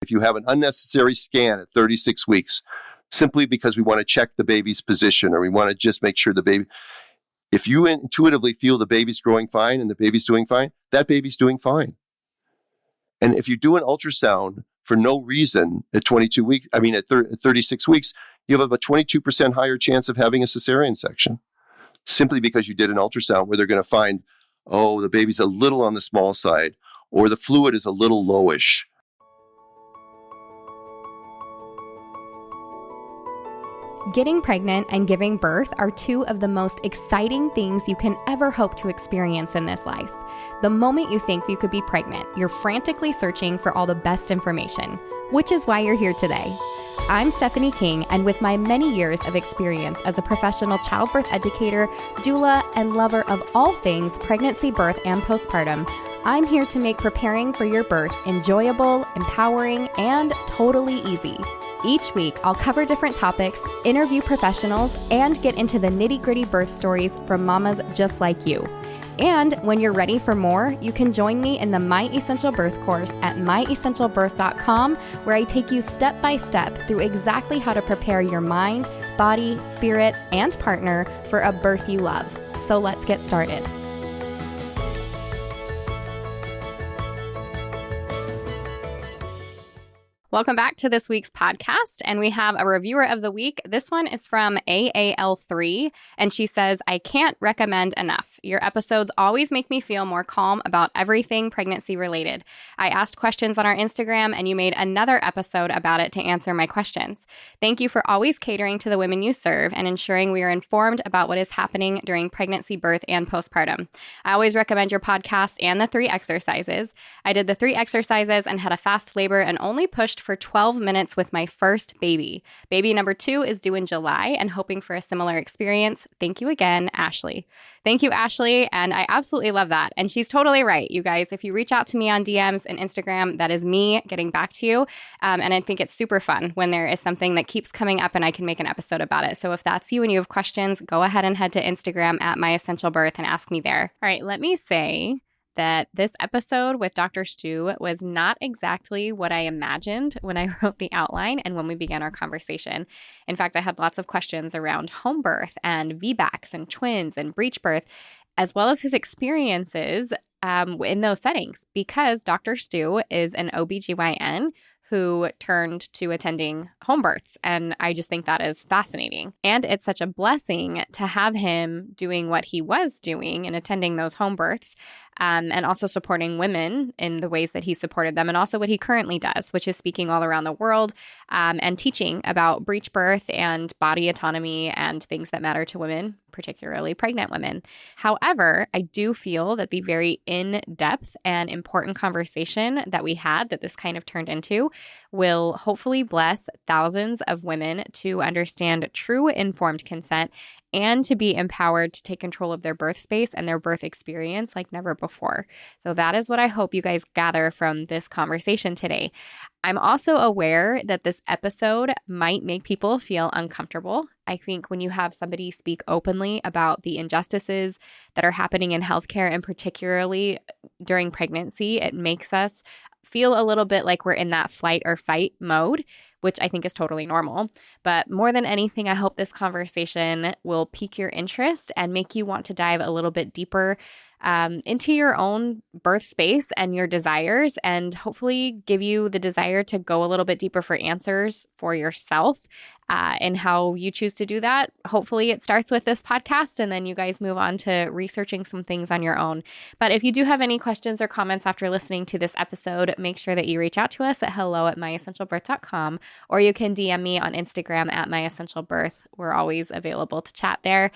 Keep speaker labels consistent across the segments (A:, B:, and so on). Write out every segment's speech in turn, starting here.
A: if you have an unnecessary scan at 36 weeks, simply because we want to check the baby's position or we want to just make sure the baby, if you intuitively feel the baby's growing fine and the baby's doing fine, that baby's doing fine. And if you do an ultrasound for no reason at 36 weeks, you have a 22% higher chance of having a cesarean section, simply because you did an ultrasound where they're going to find, oh, the baby's a little on the small side, or the fluid is a little lowish.
B: Getting pregnant and giving birth are two of the most exciting things you can ever hope to experience in this life. The moment you think you could be pregnant, you're frantically searching for all the best information, which is why you're here today. I'm Stephanie King, and with my many years of experience as a professional childbirth educator, doula, and lover of all things pregnancy, birth, and postpartum, I'm here to make preparing for your birth enjoyable, empowering, and totally easy. Each week, I'll cover different topics, interview professionals, and get into the nitty-gritty birth stories from mamas just like you. And when you're ready for more, you can join me in the My Essential Birth course at myessentialbirth.com, where I take you step by step through exactly how to prepare your mind, body, spirit, and partner for a birth you love. So let's get started. Welcome back to this week's podcast, and we have a reviewer of the week. This one is from AAL3, and she says, I can't recommend enough. Your episodes always make me feel more calm about everything pregnancy related. I asked questions on our Instagram, and you made another episode about it to answer my questions. Thank you for always catering to the women you serve and ensuring we are informed about what is happening during pregnancy, birth, and postpartum. I always recommend your podcast and the 3 exercises. I did the 3 exercises and had a fast labor and only pushed for 12 minutes with my first baby. Baby number 2 is due in July and hoping for a similar experience. Thank you again, Ashley. Thank you, Ashley. And I absolutely love that. And she's totally right. You guys, if you reach out to me on DMs and Instagram, that is me getting back to you. And I think it's super fun when there is something that keeps coming up and I can make an episode about it. So if that's you and you have questions, go ahead and head to Instagram at My Essential Birth and ask me there. All right, let me say that this episode with Dr. Stu was not exactly what I imagined when I wrote the outline and when we began our conversation. In fact, I had lots of questions around home birth and VBACs and twins and breech birth, as well as his experiences in those settings, because Dr. Stu is an OBGYN who turned to attending home births. And I just think that is fascinating. And it's such a blessing to have him doing what he was doing and attending those home births, and also supporting women in the ways that he supported them, and also what he currently does, which is speaking all around the world and teaching about breech birth and body autonomy and things that matter to women, particularly pregnant women. However, I do feel that the very in-depth and important conversation that we had, that this kind of turned into, will hopefully bless thousands of women to understand true informed consent and to be empowered to take control of their birth space and their birth experience like never before. So that is what I hope you guys gather from this conversation today. I'm also aware that this episode might make people feel uncomfortable. I think when you have somebody speak openly about the injustices that are happening in healthcare, and particularly during pregnancy, it makes us feel a little bit like we're in that flight or fight mode, which I think is totally normal. But more than anything, I hope this conversation will pique your interest and make you want to dive a little bit deeper into your own birth space and your desires, and hopefully give you the desire to go a little bit deeper for answers for yourself and how you choose to do that. Hopefully it starts with this podcast and then you guys move on to researching some things on your own. But if you do have any questions or comments after listening to this episode, make sure that you reach out to us at hello@myessentialbirth.com, or you can DM me on Instagram at myessentialbirth. We're always available to chat there.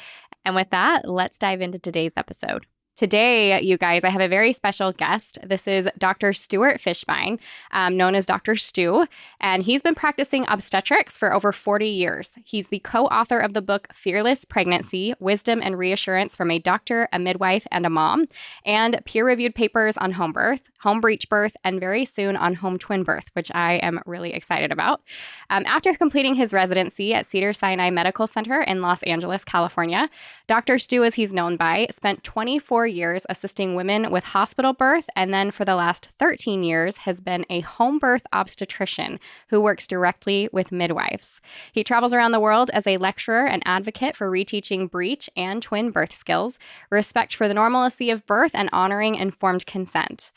B: And with that, let's dive into today's episode. Today, you guys, I have a very special guest. This is Dr. Stuart Fishbein, known as Dr. Stu, and he's been practicing obstetrics for over 40 years. He's the co-author of the book Fearless Pregnancy, Wisdom and Reassurance from a Doctor, a Midwife, and a Mom, and peer-reviewed papers on home birth, home breech birth, and very soon on home twin birth, which I am really excited about. After completing his residency at Cedars-Sinai Medical Center in Los Angeles, California, Dr. Stu, as he's known by, spent 24 years assisting women with hospital birth, and then for the last 13 years has been a home birth obstetrician who works directly with midwives. He travels around the world as a lecturer and advocate for reteaching breech and twin birth skills, respect for the normalcy of birth, and honoring informed consent.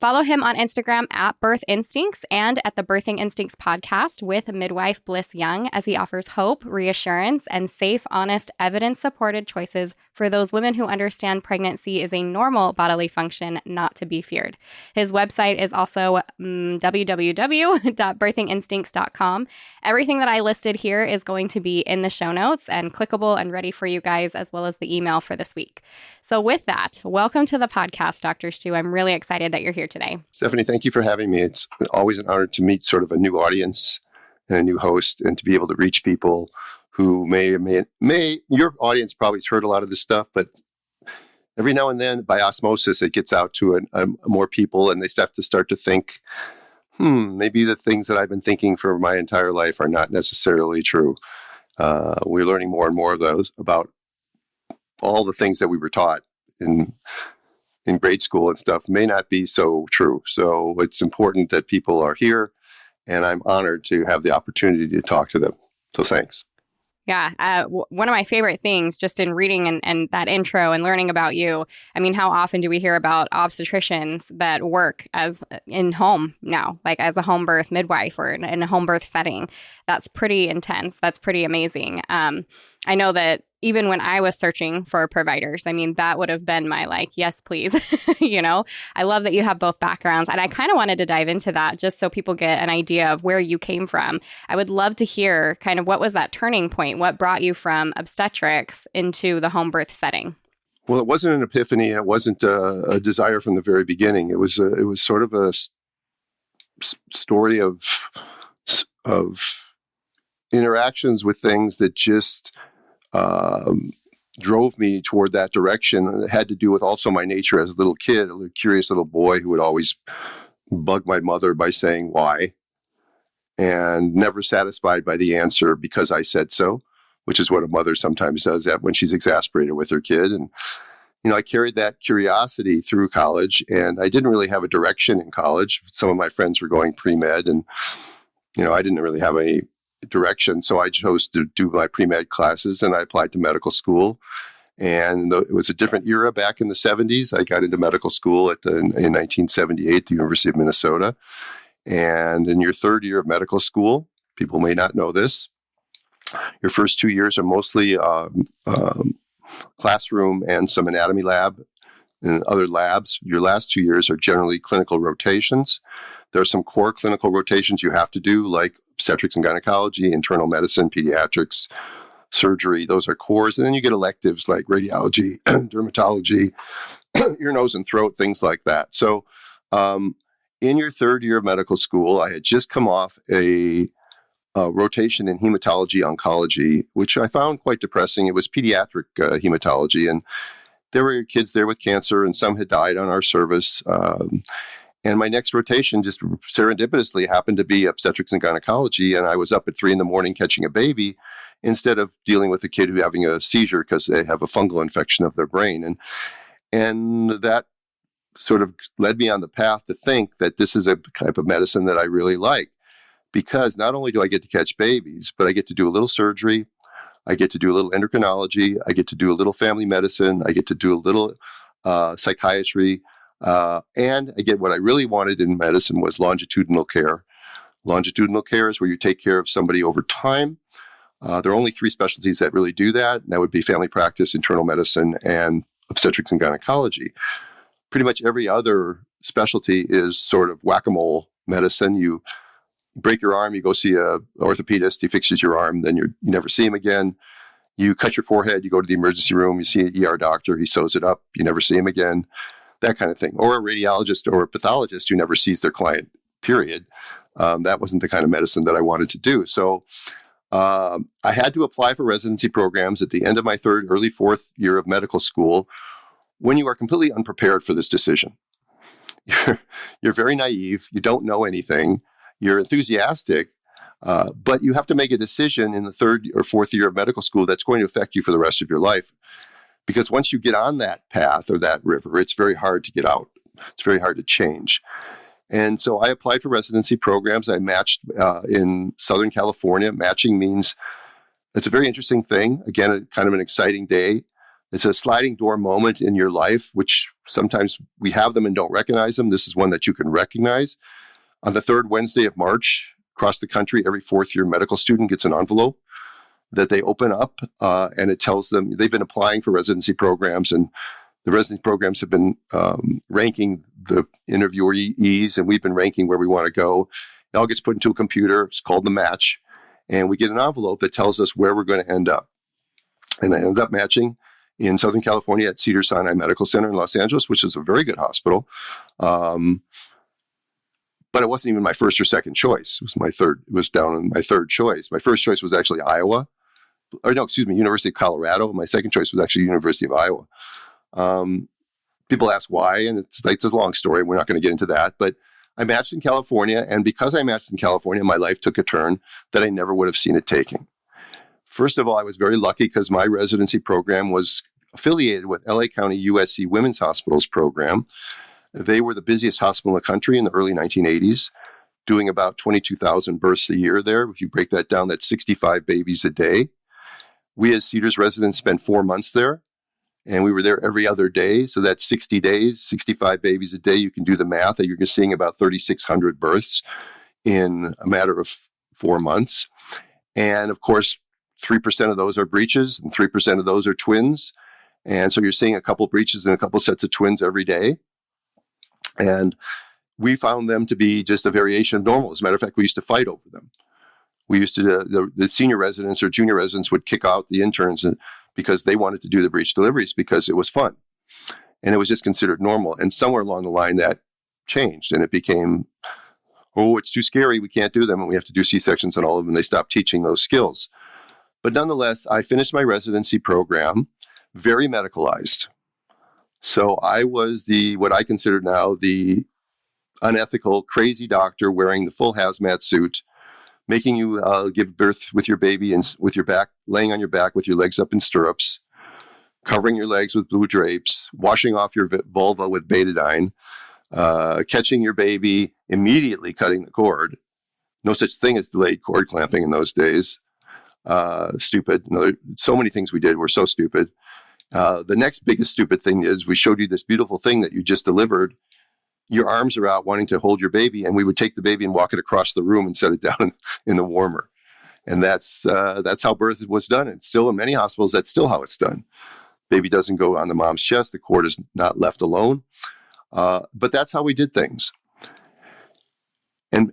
B: Follow him on Instagram at Birth Instincts and at the Birthing Instincts podcast with midwife Bliss Young, as he offers hope, reassurance, and safe, honest, evidence-supported choices for those women who understand pregnancy is a normal bodily function not to be feared. His website is also www.birthinginstincts.com. Everything that I listed here is going to be in the show notes and clickable and ready for you guys, as well as the email for this week. So with that, welcome to the podcast, Dr. Stu. I'm really excited that you're here today.
A: Stephanie, thank you for having me. It's always an honor to meet sort of a new audience and a new host, and to be able to reach people who may, your audience probably has heard a lot of this stuff, but every now and then by osmosis, it gets out to more people, and they have to start to think, maybe the things that I've been thinking for my entire life are not necessarily true. We're learning more and more of those about all the things that we were taught in grade school and stuff may not be so true. So it's important that people are here, and I'm honored to have the opportunity to talk to them. So thanks.
B: Yeah. One of my favorite things just in reading and that intro and learning about you, I mean, how often do we hear about obstetricians that work as in home now, like as a home birth midwife or in a home birth setting? That's pretty intense. That's pretty amazing. I know that even when I was searching for providers, I mean, that would have been my yes, please. I love that you have both backgrounds. And I kind of wanted to dive into that just so people get an idea of where you came from. I would love to hear kind of what was that turning point? What brought you from obstetrics into the home birth setting?
A: Well, it wasn't an epiphany, and it wasn't a desire from the very beginning. It was sort of a story of interactions with things that just drove me toward that direction. And it had to do with also my nature as a little kid, a little curious little boy who would always bug my mother by saying why, and never satisfied by the answer because I said so, which is what a mother sometimes does that when she's exasperated with her kid. And, I carried that curiosity through college, and I didn't really have a direction in college. Some of my friends were going pre-med, and, I didn't really have any direction. So I chose to do my pre-med classes, and I applied to medical school. And it was a different era back in the 70s. I got into medical school in 1978 at the University of Minnesota. And in your third year of medical school, people may not know this, your first 2 years are mostly classroom and some anatomy lab and other labs. Your last 2 years are generally clinical rotations. There are some core clinical rotations you have to do, like obstetrics and gynecology, internal medicine, pediatrics, surgery. Those are cores. And then you get electives like radiology, dermatology, ear, nose, and throat, things like that. So in your third year of medical school, I had just come off a rotation in hematology oncology, which I found quite depressing. It was pediatric hematology, and there were kids there with cancer, and some had died on our service. And my next rotation just serendipitously happened to be obstetrics and gynecology, and I was up at 3 a.m. catching a baby instead of dealing with a kid who's having a seizure because they have a fungal infection of their brain. And that sort of led me on the path to think that this is a type of medicine that I really like, because not only do I get to catch babies, but I get to do a little surgery, I get to do a little endocrinology, I get to do a little family medicine, I get to do a little psychiatry, and I get what I really wanted in medicine was longitudinal care. Longitudinal care is where you take care of somebody over time. There are only 3 specialties that really do that, and that would be family practice, internal medicine, and obstetrics and gynecology. Pretty much every other specialty is sort of whack-a-mole medicine. You break your arm, you go see a orthopedist, he fixes your arm, then you never see him again. You cut your forehead, you go to the emergency room, you see an ER doctor, he sews it up, you never see him again, that kind of thing. Or a radiologist or a pathologist who never sees their client, period. That wasn't the kind of medicine that I wanted to do. So I had to apply for residency programs at the end of my third, early fourth year of medical school when you are completely unprepared for this decision. You're very naive, you don't know anything, you're enthusiastic, but you have to make a decision in the third or fourth year of medical school that's going to affect you for the rest of your life. Because once you get on that path or that river, it's very hard to get out. It's very hard to change. And so I applied for residency programs. I matched in Southern California. Matching means it's a very interesting thing. Again, kind of an exciting day. It's a sliding door moment in your life, which sometimes we have them and don't recognize them. This is one that you can recognize. On the third Wednesday of March, across the country, every fourth-year medical student gets an envelope that they open up, and it tells them they've been applying for residency programs, and the residency programs have been ranking the interviewees, and we've been ranking where we want to go. It all gets put into a computer. It's called the match, and we get an envelope that tells us where we're going to end up. And I ended up matching in Southern California at Cedars-Sinai Medical Center in Los Angeles, which is a very good hospital. But it wasn't even my first or second choice. It was my third. It was down in my third choice. My first choice was actually University of Colorado. My second choice was actually University of Iowa. People ask why, and it's a long story. We're not going to get into that. But I matched in California, and because I matched in California, my life took a turn that I never would have seen it taking. First of all, I was very lucky because my residency program was affiliated with LA County USC Women's Hospital's program. They were the busiest hospital in the country in the early 1980s, doing about 22,000 births a year there. If you break that down, that's 65 babies a day. We as Cedars residents spent 4 months there, and we were there every other day. So that's 60 days, 65 babies a day. You can do the math. You're seeing about 3,600 births in a matter of 4 months. And of course, 3% of those are breaches and 3% of those are twins. And so you're seeing a couple breaches and a couple sets of twins every day. And we found them to be just a variation of normal. As a matter of fact, we used to fight over them. We used to, the senior residents or junior residents would kick out the interns because they wanted to do the breech deliveries because it was fun. And it was just considered normal. And somewhere along the line that changed and it became, oh, it's too scary. We can't do them. And we have to do C-sections on all of them. They stopped teaching those skills. But nonetheless, I finished my residency program very medicalized. So I was what I consider now the unethical, crazy doctor wearing the full hazmat suit, making you give birth with your baby and with your back, laying on your back with your legs up in stirrups, covering your legs with blue drapes, washing off your vulva with betadine, catching your baby, immediately cutting the cord. No such thing as delayed cord clamping in those days. Stupid. So many things we did were so stupid. The next biggest stupid thing is we showed you this beautiful thing that you just delivered. Your arms are out wanting to hold your baby, and we would take the baby and walk it across the room and set it down in the warmer. And that's how birth was done. And still in many hospitals, that's still how it's done. Baby doesn't go on the mom's chest. The cord is not left alone. But that's how we did things. And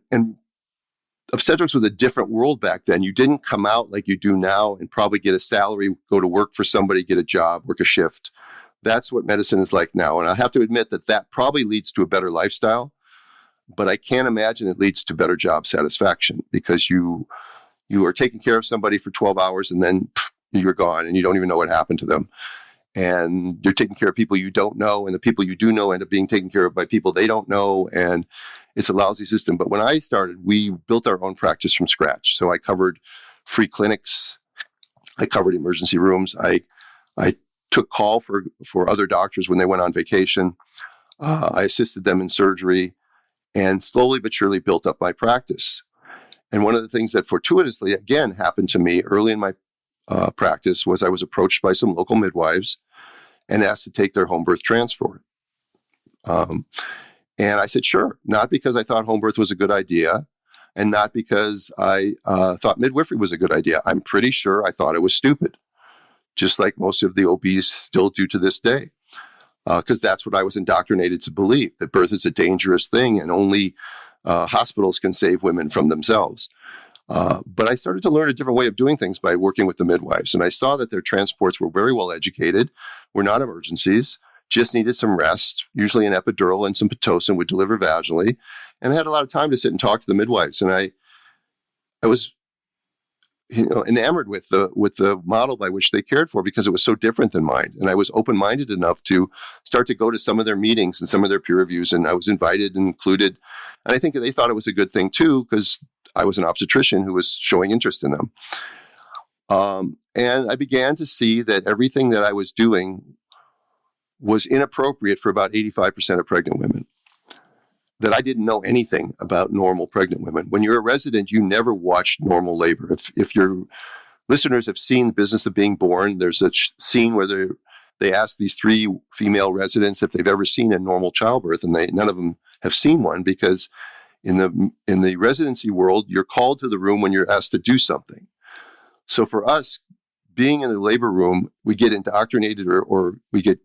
A: obstetrics was a different world back then. You didn't come out like you do now and probably get a salary, go to work for somebody, get a job, work a shift. That's what medicine is like now. And I have to admit that probably leads to a better lifestyle, but I can't imagine it leads to better job satisfaction because you are taking care of somebody for 12 hours and then you're gone and you don't even know what happened to them. And you're taking care of people you don't know, and the people you do know end up being taken care of by people they don't know, and it's a lousy system. But when I started, we built our own practice from scratch. So I covered free clinics, I covered emergency rooms, I took call for other doctors when they went on vacation, I assisted them in surgery, and slowly but surely built up my practice. And one of the things that fortuitously, again, happened to me early in my practice was I was approached by some local midwives and asked to take their home birth transfer. And I said, sure, not because I thought home birth was a good idea and not because I thought midwifery was a good idea. I'm pretty sure I thought it was stupid, just like most of the OBs still do to this day, because that's what I was indoctrinated to believe, that birth is a dangerous thing and only hospitals can save women from themselves. But I started to learn a different way of doing things by working with the midwives. And I saw that their transports were very well educated, were not emergencies, just needed some rest, usually an epidural and some Pitocin would deliver vaginally. And I had a lot of time to sit and talk to the midwives. And I was enamored with the model by which they cared for because it was so different than mine. And I was open-minded enough to start to go to some of their meetings and some of their peer reviews. And I was invited and included. And I think they thought it was a good thing too, because I was an obstetrician who was showing interest in them. And I began to see that everything that I was doing was inappropriate for about 85% of pregnant women. That I didn't know anything about normal pregnant women. When you're a resident, you never watched normal labor. If your listeners have seen The Business of Being Born, there's a scene where they ask these 3 female residents if they've ever seen a normal childbirth, and none of them have seen one, because in the residency world, you're called to the room when you're asked to do something. So for us, being in the labor room, we get indoctrinated or we get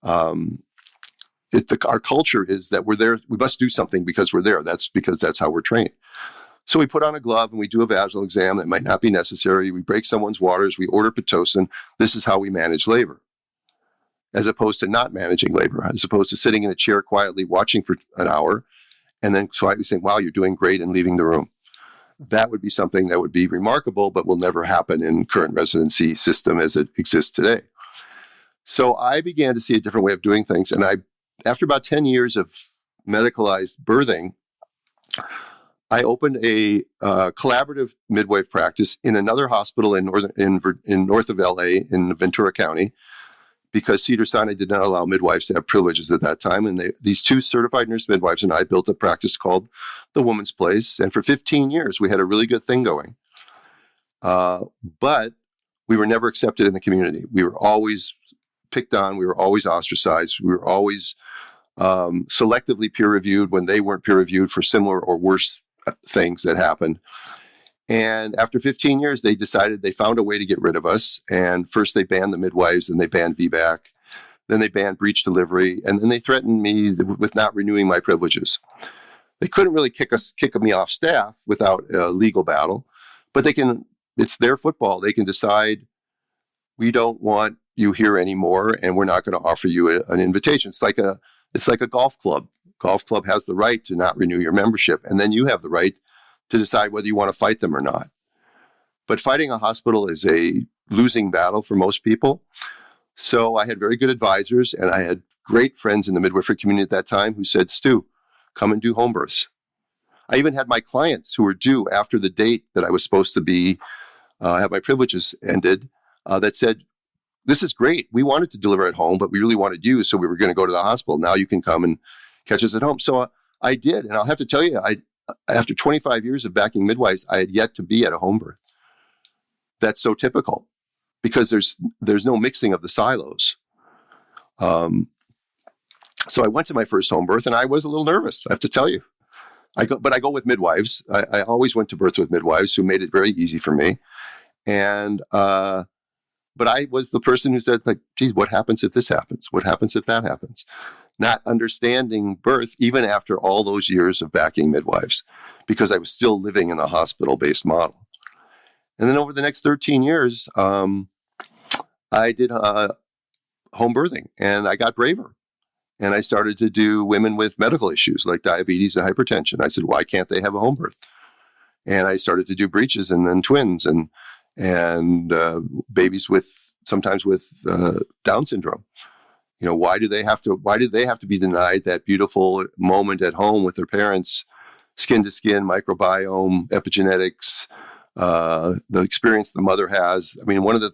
A: our culture is that we're there. We must do something because we're there. That's because that's how we're trained. So we put on a glove and we do a vaginal exam that might not be necessary. We break someone's waters. We order Pitocin. This is how we manage labor, as opposed to not managing labor, as opposed to sitting in a chair quietly watching for an hour and then slightly saying, wow, you're doing great, and leaving the room. That would be something that would be remarkable, but will never happen in current residency system as it exists today. So I began to see a different way of doing things. And after about 10 years of medicalized birthing, I opened a collaborative midwife practice in another hospital in north of LA in Ventura County, because Cedars-Sinai did not allow midwives to have privileges at that time. And these 2 certified nurse midwives and I built a practice called The Woman's Place. And for 15 years, we had a really good thing going. But we were never accepted in the community. We were always picked on. We were always ostracized. We were always selectively peer-reviewed when they weren't peer-reviewed for similar or worse things that happened. And after 15 years, they found a way to get rid of us. And first they banned the midwives, and they banned VBAC. Then they banned breech delivery. And then they threatened me with not renewing my privileges. They couldn't really kick me off staff without a legal battle, but it's their football. They can decide, we don't want you here anymore, and we're not going to offer you an invitation. It's like a golf club. Golf club has the right to not renew your membership, and then you have the right to decide whether you want to fight them or not. But fighting a hospital is a losing battle for most people. So I had very good advisors, and I had great friends in the midwifery community at that time who said, Stu, come and do home births. I even had my clients who were due after the date that I was supposed to be, have my privileges ended, that said, this is great. We wanted to deliver at home, but we really wanted you, so we were going to go to the hospital. Now you can come and catch us at home. So I did. And I'll have to tell you, after 25 years of backing midwives, I had yet to be at a home birth. That's so typical, because there's no mixing of the silos. So I went to my first home birth, and I was a little nervous, I have to tell you. I go with midwives. I always went to birth with midwives who made it very easy for me. And but I was the person who said, like, geez, what happens if this happens? What happens if that happens? Not understanding birth, even after all those years of backing midwives, because I was still living in the hospital-based model. And then over the next 13 years, I did home birthing, and I got braver. And I started to do women with medical issues like diabetes and hypertension. I said, why can't they have a home birth? And I started to do breeches, and then twins, and babies sometimes with Down syndrome. You know, why did they have to be denied that beautiful moment at home with their parents, skin to skin, microbiome, epigenetics, the experience the mother has? I mean, one of the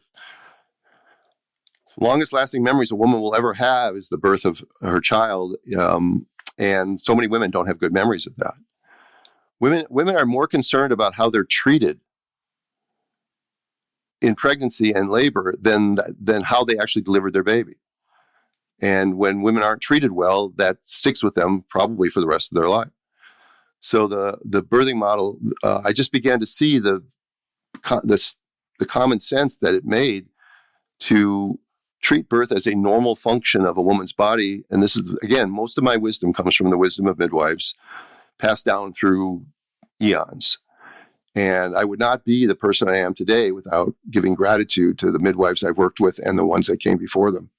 A: longest lasting memories a woman will ever have is the birth of her child. And so many women don't have good memories of that. Women are more concerned about how they're treated in pregnancy and labor than how they actually delivered their baby. And when women aren't treated well, that sticks with them probably for the rest of their life. So the birthing model, I just began to see the common sense that it made to treat birth as a normal function of a woman's body. And this is, again, most of my wisdom comes from the wisdom of midwives, passed down through eons. And I would not be the person I am today without giving gratitude to the midwives I've worked with and the ones that came before them.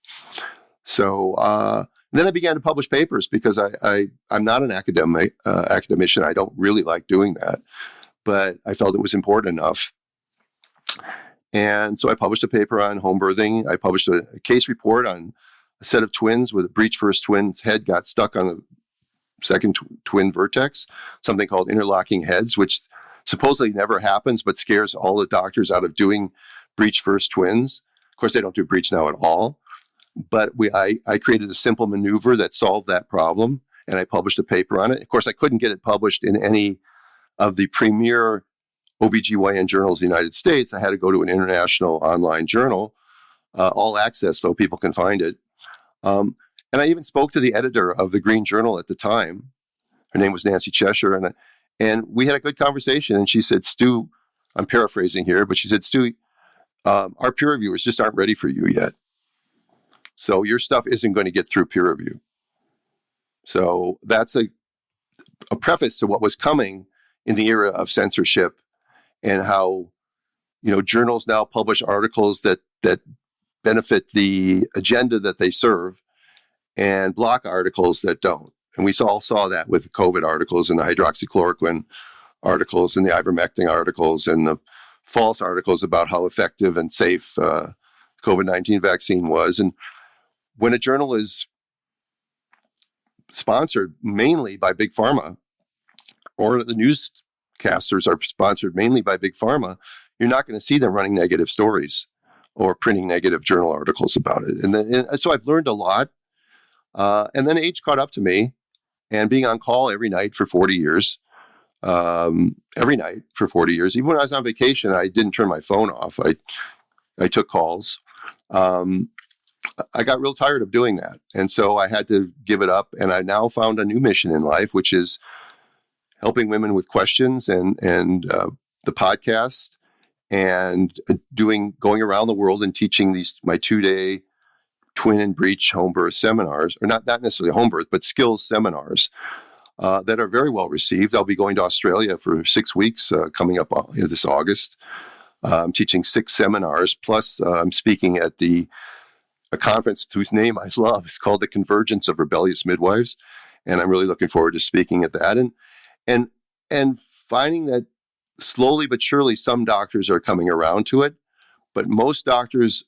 A: So then I began to publish papers, because I'm not an academician. I don't really like doing that, but I felt it was important enough. And so I published a paper on home birthing. I published a case report on a set of twins with a breech first twin's head got stuck on the second twin vertex, something called interlocking heads, which supposedly never happens, but scares all the doctors out of doing breech first twins. Of course, they don't do breech now at all. But I created a simple maneuver that solved that problem, and I published a paper on it. Of course, I couldn't get it published in any of the premier OBGYN journals in the United States. I had to go to an international online journal, all access, so people can find it. And I even spoke to the editor of the Green Journal at the time. Her name was Nancy Cheshire, and we had a good conversation. And she said, Stu, I'm paraphrasing here, but she said, Stu, our peer reviewers just aren't ready for you yet. So your stuff isn't going to get through peer review. So that's a preface to what was coming in the era of censorship, and how, journals now publish articles that benefit the agenda that they serve, and block articles that don't. And we all saw that with the COVID articles and the hydroxychloroquine articles and the ivermectin articles and the false articles about how effective and safe COVID-19 vaccine was. And when a journal is sponsored mainly by Big Pharma, or the newscasters are sponsored mainly by Big Pharma, you're not going to see them running negative stories or printing negative journal articles about it. And so I've learned a lot. And then age caught up to me, and being on call every night for 40 years, even when I was on vacation, I didn't turn my phone off. I took calls. I got real tired of doing that. And so I had to give it up. And I now found a new mission in life, which is helping women with questions and the podcast, and going around the world and teaching my 2-day twin and breech home birth seminars, or not necessarily home birth, but skills seminars that are very well received. I'll be going to Australia for 6 weeks coming up this August. I'm teaching 6 seminars, plus I'm speaking at a conference whose name I love. It's called the Convergence of Rebellious Midwives, and I'm really looking forward to speaking at that. And finding that slowly but surely some doctors are coming around to it, but most doctors,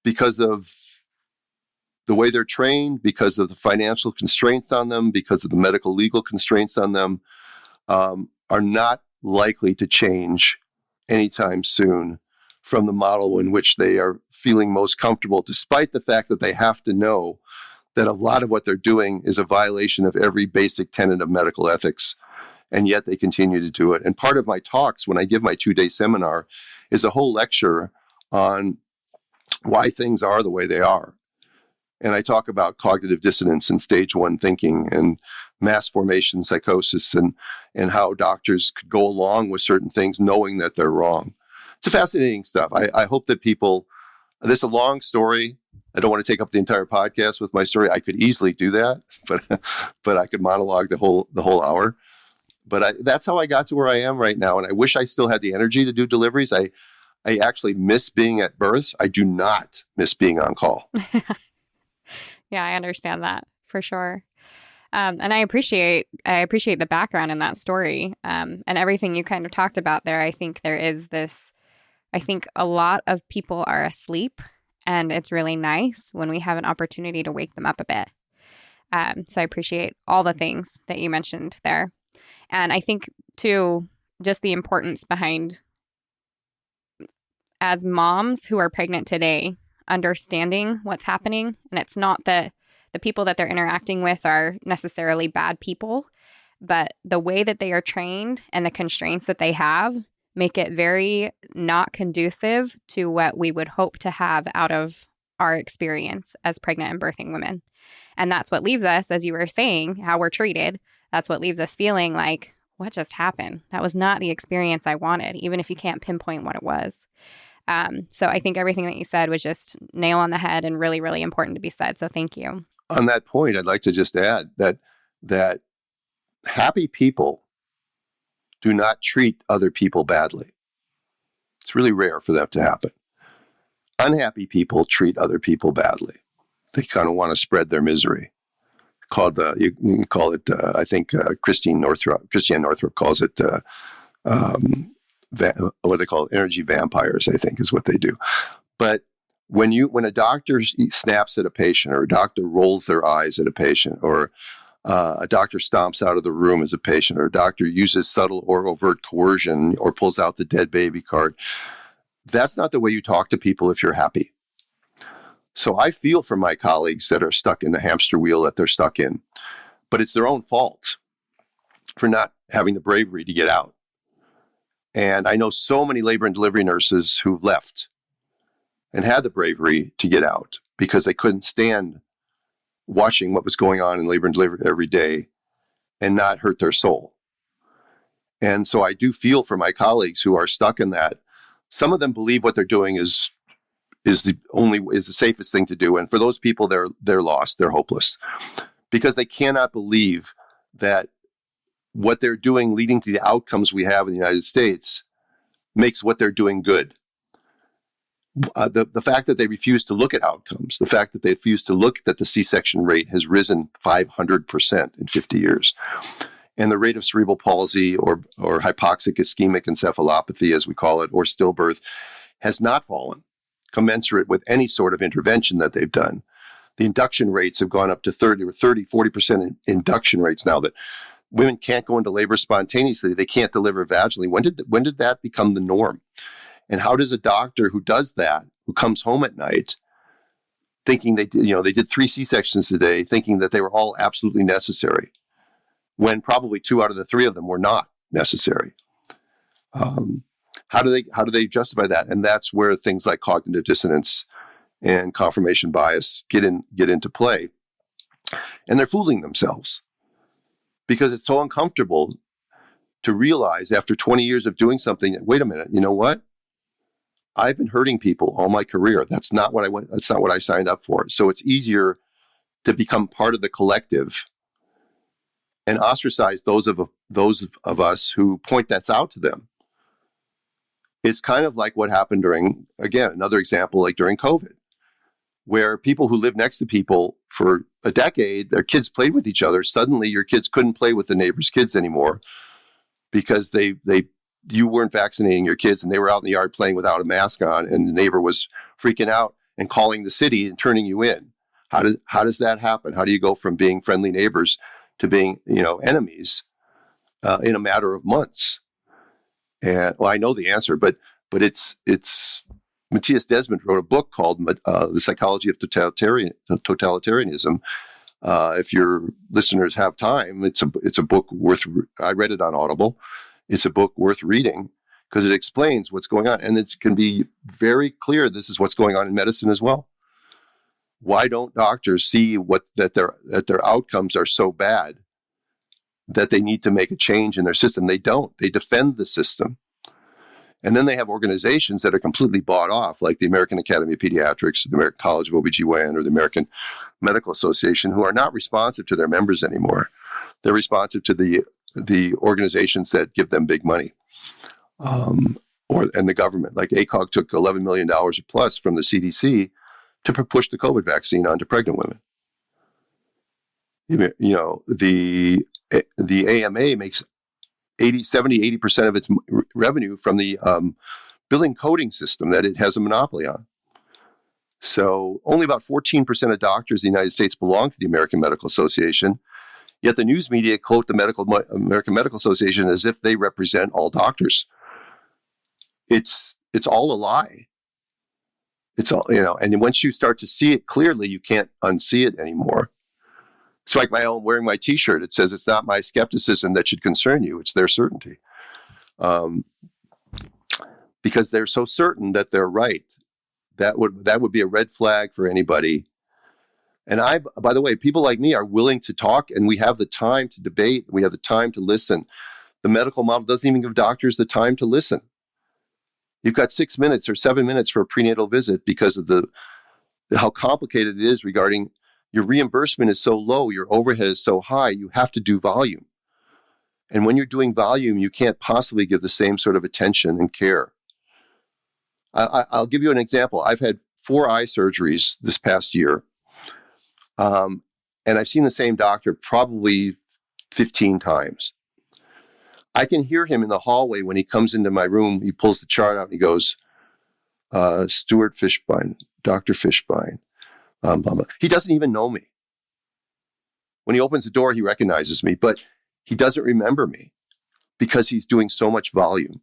A: because of the way they're trained, because of the financial constraints on them, because of the medical legal constraints on them, are not likely to change anytime soon from the model in which they are feeling most comfortable, despite the fact that they have to know that a lot of what they're doing is a violation of every basic tenet of medical ethics, and yet they continue to do it. And part of my talks, when I give my 2-day seminar, is a whole lecture on why things are the way they are. And I talk about cognitive dissonance and stage 1 thinking and mass formation psychosis, and how doctors could go along with certain things knowing that they're wrong. It's fascinating stuff. I hope that people, this is a long story. I don't want to take up the entire podcast with my story. I could easily do that, but I could monologue the whole hour. But that's how I got to where I am right now. And I wish I still had the energy to do deliveries. I actually miss being at births. I do not miss being on call.
B: Yeah, I understand that for sure. And I appreciate the background in that story, and everything you kind of talked about there. I think there is this, I think a lot of people are asleep, and it's really nice when we have an opportunity to wake them up a bit. So I appreciate all the things that you mentioned there. And I think too, just the importance behind, as moms who are pregnant today, understanding what's happening. And it's not that the people that they're interacting with are necessarily bad people, but the way that they are trained and the constraints that they have make it very not conducive to what we would hope to have out of our experience as pregnant and birthing women. And that's what leaves us, as you were saying, how we're treated. That's what leaves us feeling like, what just happened? That was not the experience I wanted, even if you can't pinpoint what it was. So I think everything that you said was just nail on the head and really, really important to be said. So thank you.
A: On that point, I'd like to just add that happy people do not treat other people badly. It's really rare for that to happen. Unhappy people treat other people badly. They kind of want to spread their misery. You can call it, I think Christiane Northrup calls it, what they call energy vampires, I think is what they do. But when a doctor snaps at a patient, or a doctor rolls their eyes at a patient, or a doctor stomps out of the room as a patient, or a doctor uses subtle or overt coercion or pulls out the dead baby card. That's not the way you talk to people if you're happy. So I feel for my colleagues that are stuck in the hamster wheel that they're stuck in, but it's their own fault for not having the bravery to get out. And I know so many labor and delivery nurses who left and had the bravery to get out because they couldn't stand watching what was going on in labor and delivery every day and not hurt their soul. And so I do feel for my colleagues who are stuck in that. Some of them believe what they're doing is the safest thing to do. And for those people, they're lost, they're hopeless, because they cannot believe that what they're doing leading to the outcomes we have in the United States makes what they're doing good. The fact that they refuse to look at outcomes, the fact that they refuse to look that the C-section rate has risen 500% in 50 years, and the rate of cerebral palsy or hypoxic ischemic encephalopathy, as we call it, or stillbirth, has not fallen, commensurate with any sort of intervention that they've done. The induction rates have gone up to 40% induction rates now, that women can't go into labor spontaneously. They can't deliver vaginally. When did that become the norm? And how does a doctor who does that, who comes home at night, thinking they did 3 C-sections today, thinking that they were all absolutely necessary, when probably 2 out of the 3 of them were not necessary? How do they justify that? And that's where things like cognitive dissonance and confirmation bias get into play. And they're fooling themselves because it's so uncomfortable to realize after 20 years of doing something that, wait a minute, you know what? I've been hurting people all my career. That's not what I want. That's not what I signed up for. So it's easier to become part of the collective and ostracize those of us who point that out to them. It's kind of like what happened during, again, another example, like during COVID, where people who lived next to people for a decade, their kids played with each other. Suddenly your kids couldn't play with the neighbor's kids anymore because you weren't vaccinating your kids and they were out in the yard playing without a mask on, and the neighbor was freaking out and calling the city and turning you in. How does that happen? How do you go from being friendly neighbors to being, enemies in a matter of months? And I know the answer, but it's Matthias Desmond wrote a book called The Psychology of Totalitarianism. If your listeners have time, it's a book I read it on Audible. It's a book worth reading because it explains what's going on. And it can be very clear this is what's going on in medicine as well. Why don't doctors see that their outcomes are so bad that they need to make a change in their system? They don't. They defend the system. And then they have organizations that are completely bought off, like the American Academy of Pediatrics, the American College of OBGYN, or the American Medical Association, who are not responsive to their members anymore. They're responsive to the organizations that give them big money, and the government. Like ACOG took $11 million or plus from the CDC to push the COVID vaccine onto pregnant women. The AMA makes 80% of its revenue from the billing coding system that it has a monopoly on. So only about 14% of doctors in the United States belong to the American Medical Association. Yet the news media quote the American Medical Association as if they represent all doctors. It's all a lie. It's all, and once you start to see it clearly, you can't unsee it anymore. It's like wearing my T-shirt. It says it's not my skepticism that should concern you; it's their certainty, because they're so certain that they're right. That would be a red flag for anybody. And by the way, people like me are willing to talk, and we have the time to debate. We have the time to listen. The medical model doesn't even give doctors the time to listen. You've got 6 minutes or 7 minutes for a prenatal visit because of how complicated it is regarding your reimbursement is so low, your overhead is so high, you have to do volume. And when you're doing volume, you can't possibly give the same sort of attention and care. I'll give you an example. I've had 4 eye surgeries this past year. And I've seen the same doctor probably 15 times. I can hear him in the hallway when he comes into my room. He pulls the chart out and he goes, Stuart Fishbein, Dr. Fishbein, blah, blah. He doesn't even know me. When he opens the door, he recognizes me, but he doesn't remember me because he's doing so much volume.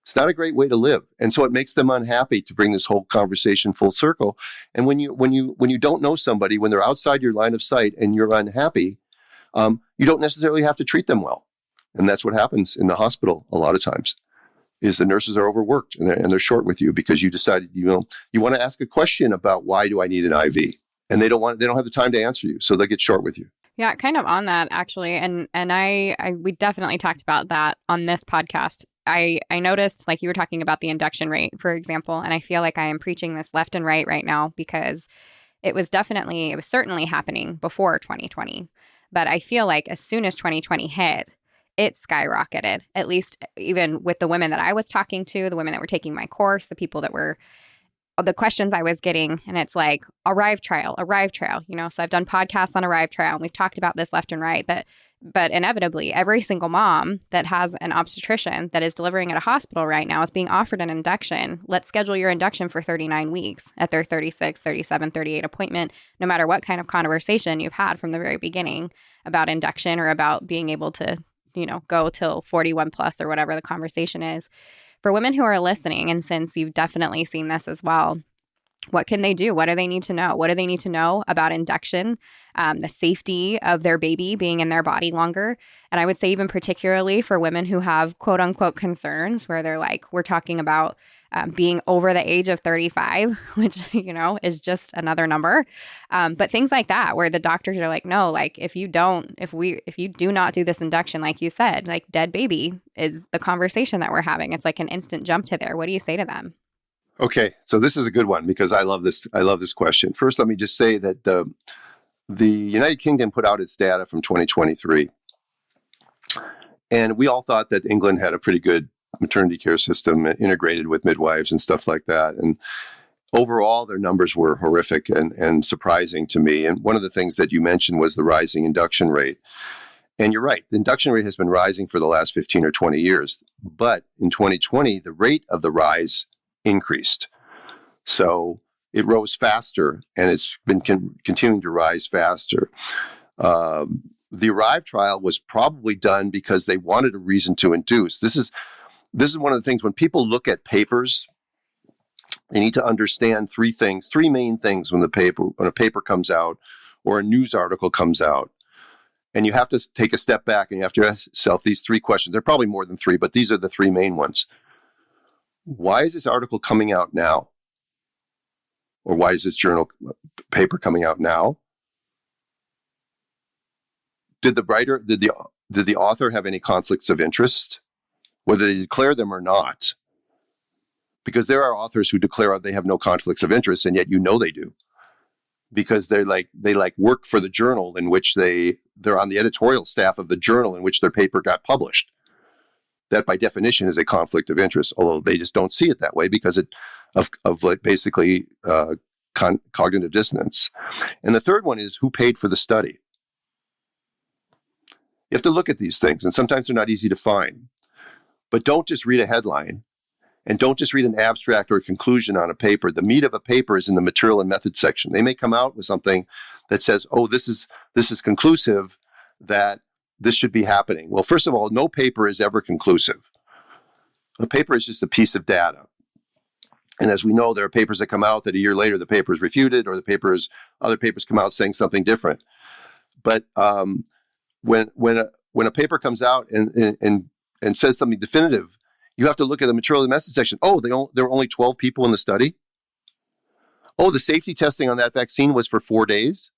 A: It's not a great way to live. And so it makes them unhappy to bring this whole conversation full circle. And when you don't know somebody, when they're outside your line of sight and you're unhappy, you don't necessarily have to treat them well. And that's what happens in the hospital a lot of times, is the nurses are overworked and they're short with you because you decided, you want to ask a question about why do I need an IV? And they don't have the time to answer you. So they get short with you.
B: Yeah, kind of on that actually. And we definitely talked about that on this podcast. I noticed, like you were talking about the induction rate, for example, and I feel like I am preaching this left and right now because it was certainly happening before 2020. But I feel like as soon as 2020 hit, it skyrocketed, at least even with the women that I was talking to, the women that were taking my course, the people that were, the questions I was getting. And it's like, Arrive trial. So I've done podcasts on Arrive trial and we've talked about this left and right. But inevitably, every single mom that has an obstetrician that is delivering at a hospital right now is being offered an induction. Let's schedule your induction for 39 weeks at their 36, 37, 38 appointment, no matter what kind of conversation you've had from the very beginning about induction or about being able to, go till 41 plus or whatever the conversation is. For women who are listening, and since you've definitely seen this as well, what can they do? What do they need to know? What do they need to know about induction, the safety of their baby being in their body longer? And I would say even particularly for women who have quote unquote concerns where they're like, we're talking about being over the age of 35, which, is just another number. But things like that, where the doctors are like, no, like if you do not do this induction, like you said, like dead baby is the conversation that we're having. It's like an instant jump to there. What do you say to them?
A: Okay, so this is a good one because I love this question. First, let me just say that the United Kingdom put out its data from 2023. And we all thought that England had a pretty good maternity care system integrated with midwives and stuff like that. And overall, their numbers were horrific and surprising to me. And one of the things that you mentioned was the rising induction rate. And you're right, the induction rate has been rising for the last 15 or 20 years. But in 2020, the rate of the rise increased. So it rose faster and it's been continuing to rise faster. The Arrive trial was probably done because they wanted a reason to induce. This is one of the things when people look at papers, they need to understand three main things when a paper comes out or a news article comes out. And you have to take a step back and you have to ask yourself these three questions. There are probably more than three, but these are the three main ones. Why is this article coming out now? Or why is this journal paper coming out now? Did the author have any conflicts of interest, whether they declare them or not? Because there are authors who declare they have no conflicts of interest, and yet they do, because they work for the journal in which they're on the editorial staff of the journal in which their paper got published. That by definition is a conflict of interest, although they just don't see it that way because of basically cognitive dissonance. And the third one is who paid for the study. You have to look at these things, and sometimes they're not easy to find. But don't just read a headline, and don't just read an abstract or a conclusion on a paper. The meat of a paper is in the material and method section. They may come out with something that says, "Oh, this is conclusive that this should be happening." Well, first of all, no paper is ever conclusive. A paper is just a piece of data. And as we know, there are papers that come out that a year later the paper is refuted, or other papers come out saying something different. But when a paper comes out and says something definitive, you have to look at the material and method section. Oh, there were only 12 people in the study. Oh, the safety testing on that vaccine was for 4 days.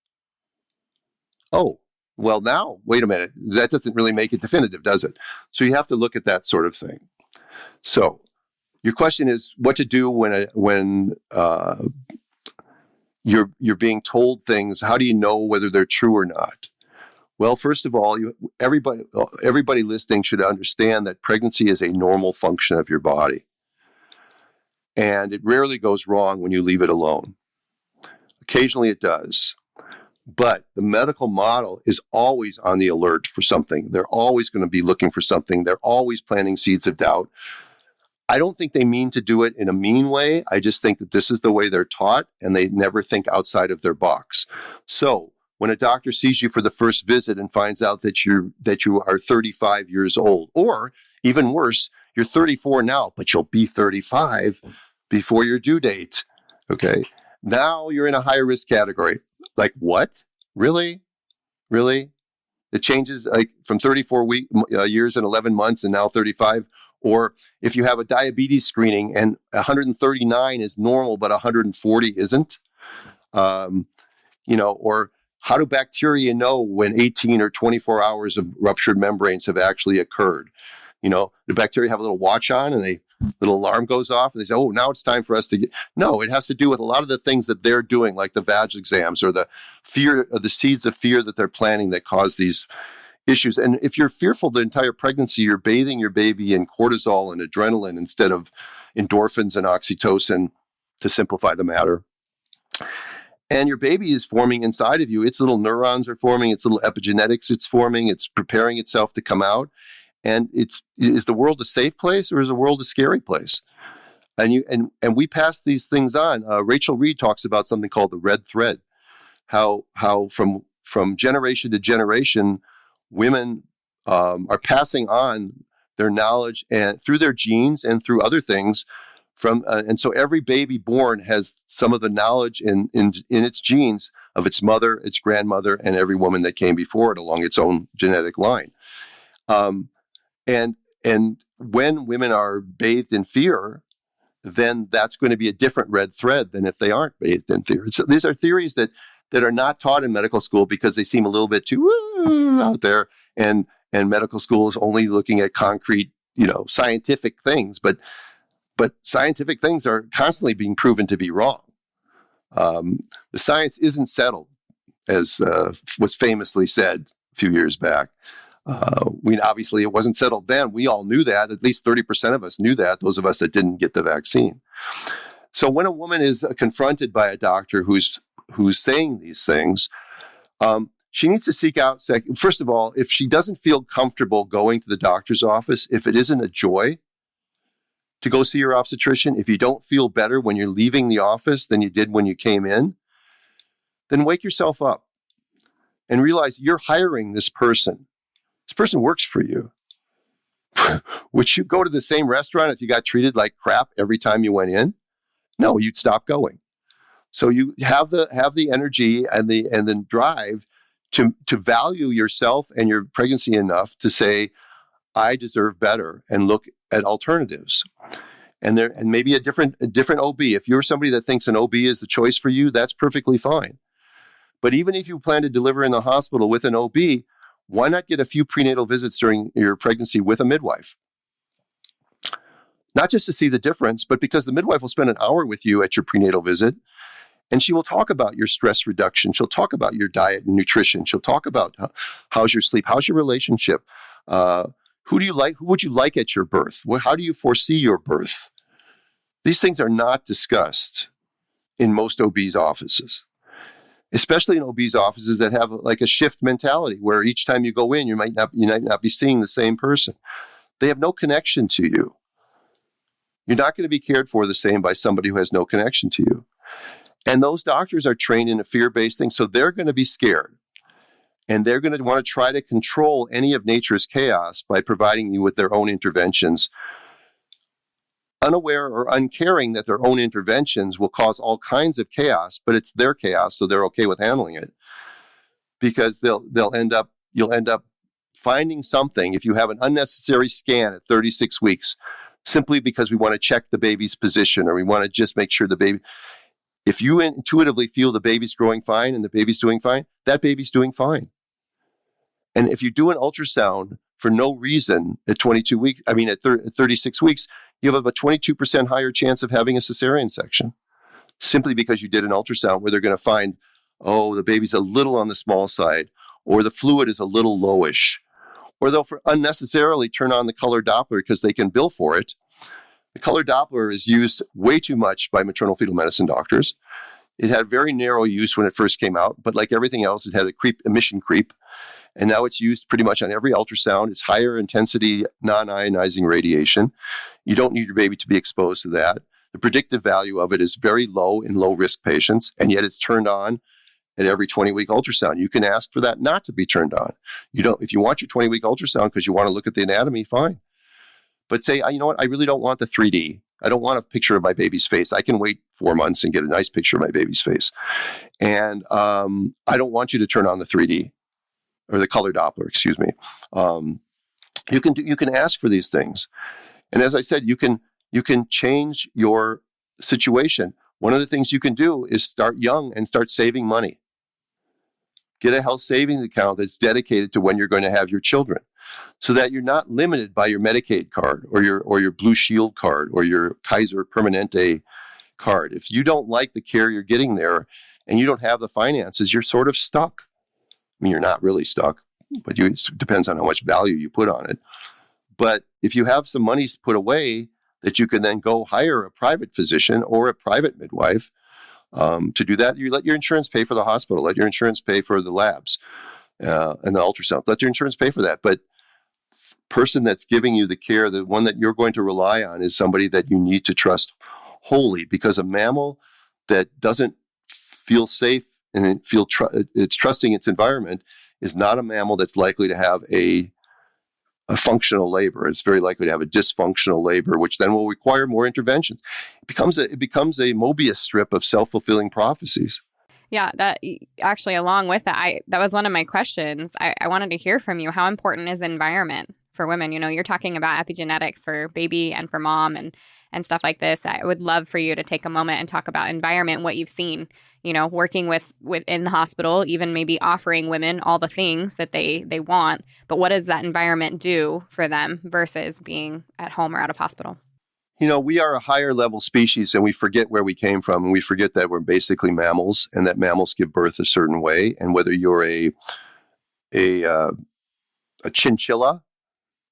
A: Oh, well, now, wait a minute. That doesn't really make it definitive, does it? So you have to look at that sort of thing. So your question is what to do when you're being told things. How do you know whether they're true or not? Well, first of all, everybody listening should understand that pregnancy is a normal function of your body. And it rarely goes wrong when you leave it alone. Occasionally it does. But the medical model is always on the alert for something. They're always going to be looking for something. They're always planting seeds of doubt. I don't think they mean to do it in a mean way. I just think that this is the way they're taught, and they never think outside of their box. So when a doctor sees you for the first visit and finds out that you are 35 years old, or even worse, you're 34 now, but you'll be 35 before your due date. Okay. Now you're in a higher risk category. Like, what? Really? Really? It changes like from 34 years and 11 months and now 35. Or if you have a diabetes screening and 139 is normal, but 140 isn't, or how do bacteria know when 18 or 24 hours of ruptured membranes have actually occurred? The bacteria have a little watch on and little alarm goes off and they say, oh, now it's time for us to get. No, it has to do with a lot of the things that they're doing, like the vag exams or the fear or the seeds of fear that they're planting that cause these issues. And if you're fearful the entire pregnancy, you're bathing your baby in cortisol and adrenaline instead of endorphins and oxytocin, to simplify the matter. And your baby is forming inside of you. Its little neurons are forming, its little epigenetics it's forming, it's preparing itself to come out. And is the world a safe place or is the world a scary place? And we pass these things on. Rachel Reed talks about something called the red thread, how from generation to generation, women are passing on their knowledge and through their genes and through other things. And so every baby born has some of the knowledge in its genes of its mother, its grandmother, and every woman that came before it along its own genetic line. And when women are bathed in fear, then that's going to be a different red thread than if they aren't bathed in fear. So these are theories that are not taught in medical school because they seem a little bit too out there, and medical school is only looking at concrete, scientific things. But scientific things are constantly being proven to be wrong. The science isn't settled, as was famously said a few years back. Obviously it wasn't settled then. We all knew that. At least 30% of us knew that, those of us that didn't get the vaccine. So when a woman is confronted by a doctor who's saying these things, she needs to seek out, first of all, if she doesn't feel comfortable going to the doctor's office, if it isn't a joy to go see your obstetrician, if you don't feel better when you're leaving the office than you did when you came in, then wake yourself up and realize you're hiring this person. This person works for you. Would you go to the same restaurant if you got treated like crap every time you went in? No, you'd stop going. So you have the energy and the drive to value yourself and your pregnancy enough to say, I deserve better, and look at alternatives. And maybe a different OB. If you're somebody that thinks an OB is the choice for you, that's perfectly fine. But even if you plan to deliver in the hospital with an OB, why not get a few prenatal visits during your pregnancy with a midwife? Not just to see the difference, but because the midwife will spend an hour with you at your prenatal visit, and she will talk about your stress reduction. She'll talk about your diet and nutrition. She'll talk about how's your sleep, how's your relationship, who do you like, who would you like at your birth? How do you foresee your birth? These things are not discussed in most OB's offices. Especially in OB's offices that have like a shift mentality where each time you go in, you might not be seeing the same person. They have no connection to you. You're not going to be cared for the same by somebody who has no connection to you. And those doctors are trained in a fear-based thing, so they're going to be scared. And they're going to want to try to control any of nature's chaos by providing you with their own interventions, unaware or uncaring that their own interventions will cause all kinds of chaos, but it's their chaos, so they're okay with handling it. Because you'll end up finding something if you have an unnecessary scan at 36 weeks, simply because we want to check the baby's position or we want to just make sure the baby. If you intuitively feel the baby's growing fine and the baby's doing fine, that baby's doing fine. And if you do an ultrasound for no reason at 36 weeks, you have a 22% higher chance of having a cesarean section, simply because you did an ultrasound where they're going to find, the baby's a little on the small side, or the fluid is a little lowish, or they'll unnecessarily turn on the color Doppler because they can bill for it. The color Doppler is used way too much by maternal fetal medicine doctors. It had very narrow use when it first came out, but like everything else, it had emission creep. And now it's used pretty much on every ultrasound. It's higher intensity, non-ionizing radiation. You don't need your baby to be exposed to that. The predictive value of it is very low in low-risk patients, and yet it's turned on at every 20-week ultrasound. You can ask for that not to be turned on. If you want your 20-week ultrasound because you want to look at the anatomy, fine. But say, you know what, I really don't want the 3D. I don't want a picture of my baby's face. I can wait 4 months and get a nice picture of my baby's face. And I don't want you to turn on the 3D or the color Doppler, excuse me. You can ask for these things. And as I said, you can change your situation. One of the things you can do is start young and start saving money. Get a health savings account that's dedicated to when you're going to have your children, so that you're not limited by your Medicaid card or your Blue Shield card or your Kaiser Permanente card. If you don't like the care you're getting there and you don't have the finances, you're sort of stuck. I mean, you're not really stuck, but it depends on how much value you put on it. But if you have some money put away that you can then go hire a private physician or a private midwife to do that, you let your insurance pay for the hospital, let your insurance pay for the labs and the ultrasound, let your insurance pay for that. But person that's giving you the care, the one that you're going to rely on, is somebody that you need to trust wholly, because a mammal that doesn't feel safe and it's trusting its environment is not a mammal that's likely to have a functional labor. It's very likely to have a dysfunctional labor, which then will require more interventions. It becomes a Mobius strip of self-fulfilling prophecies.
B: Yeah, that actually, along with that, that was one of my questions. I wanted to hear from you. How important is environment for women? You know, you're talking about epigenetics for baby and for mom and stuff like this. I would love for you to take a moment and talk about environment, what you've seen, you know, working within the hospital, even maybe offering women all the things that they want. But what does that environment do for them versus being at home or out of hospital?
A: You know, we are a higher level species, and we forget where we came from, and we forget that we're basically mammals, and that mammals give birth a certain way. And whether you're a chinchilla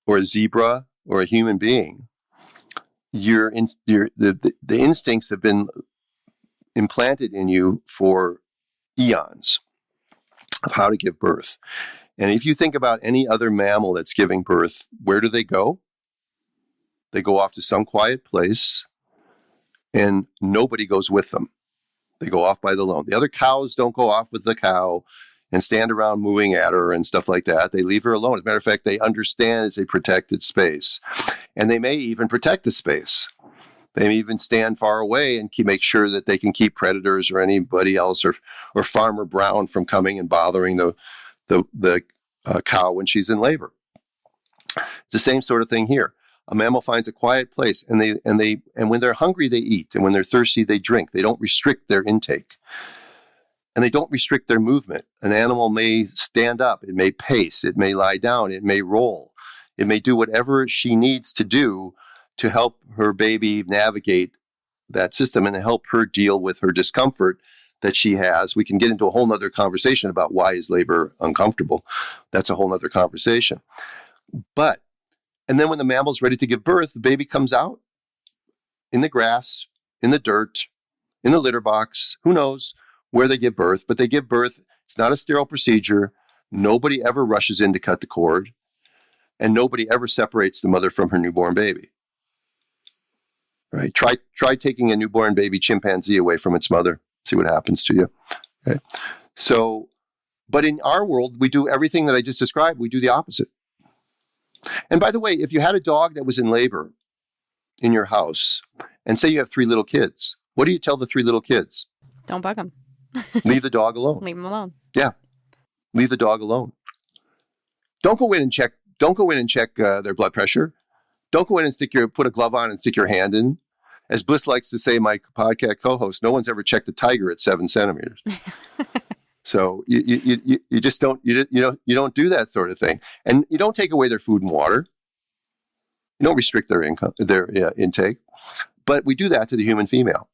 A: or a zebra or a human being, the instincts have been implanted in you for eons of how to give birth. And if you think about any other mammal that's giving birth, where do they go? They go off to some quiet place, and nobody goes with them. They go off by the lone. The other cows don't go off with the cow and stand around mooing at her and stuff like that. They leave her alone. As a matter of fact, they understand it's a protected space. And they may even protect the space. They may even stand far away and make sure that they can keep predators or anybody else or Farmer Brown from coming and bothering the cow when she's in labor. It's the same sort of thing here. A mammal finds a quiet place, and when they're hungry, they eat, and when they're thirsty, they drink. They don't restrict their intake, and they don't restrict their movement. An animal may stand up, it may pace, it may lie down, it may roll, it may do whatever she needs to do to help her baby navigate that system and help her deal with her discomfort that she has. We can get into a whole nother conversation about why is labor uncomfortable. That's a whole nother conversation. And then when the mammal's ready to give birth, the baby comes out in the grass, in the dirt, in the litter box. Who knows where they give birth, but they give birth. It's not a sterile procedure. Nobody ever rushes in to cut the cord, and nobody ever separates the mother from her newborn baby. Right? Try taking a newborn baby chimpanzee away from its mother. See what happens to you. Okay? So, but in our world, we do everything that I just described. We do the opposite. And by the way, if you had a dog that was in labor in your house, and say you have 3 little kids, what do you tell the 3 little kids?
B: Don't bug them.
A: Leave the dog alone.
B: Leave them alone.
A: Yeah. Leave the dog alone. Don't go in and check their blood pressure. Don't go in and put a glove on and stick your hand in. As Bliss likes to say, my podcast co-host, no one's ever checked a tiger at 7 centimeters. So you just don't do that sort of thing, and you don't take away their food and water. You don't restrict their intake, but we do that to the human female.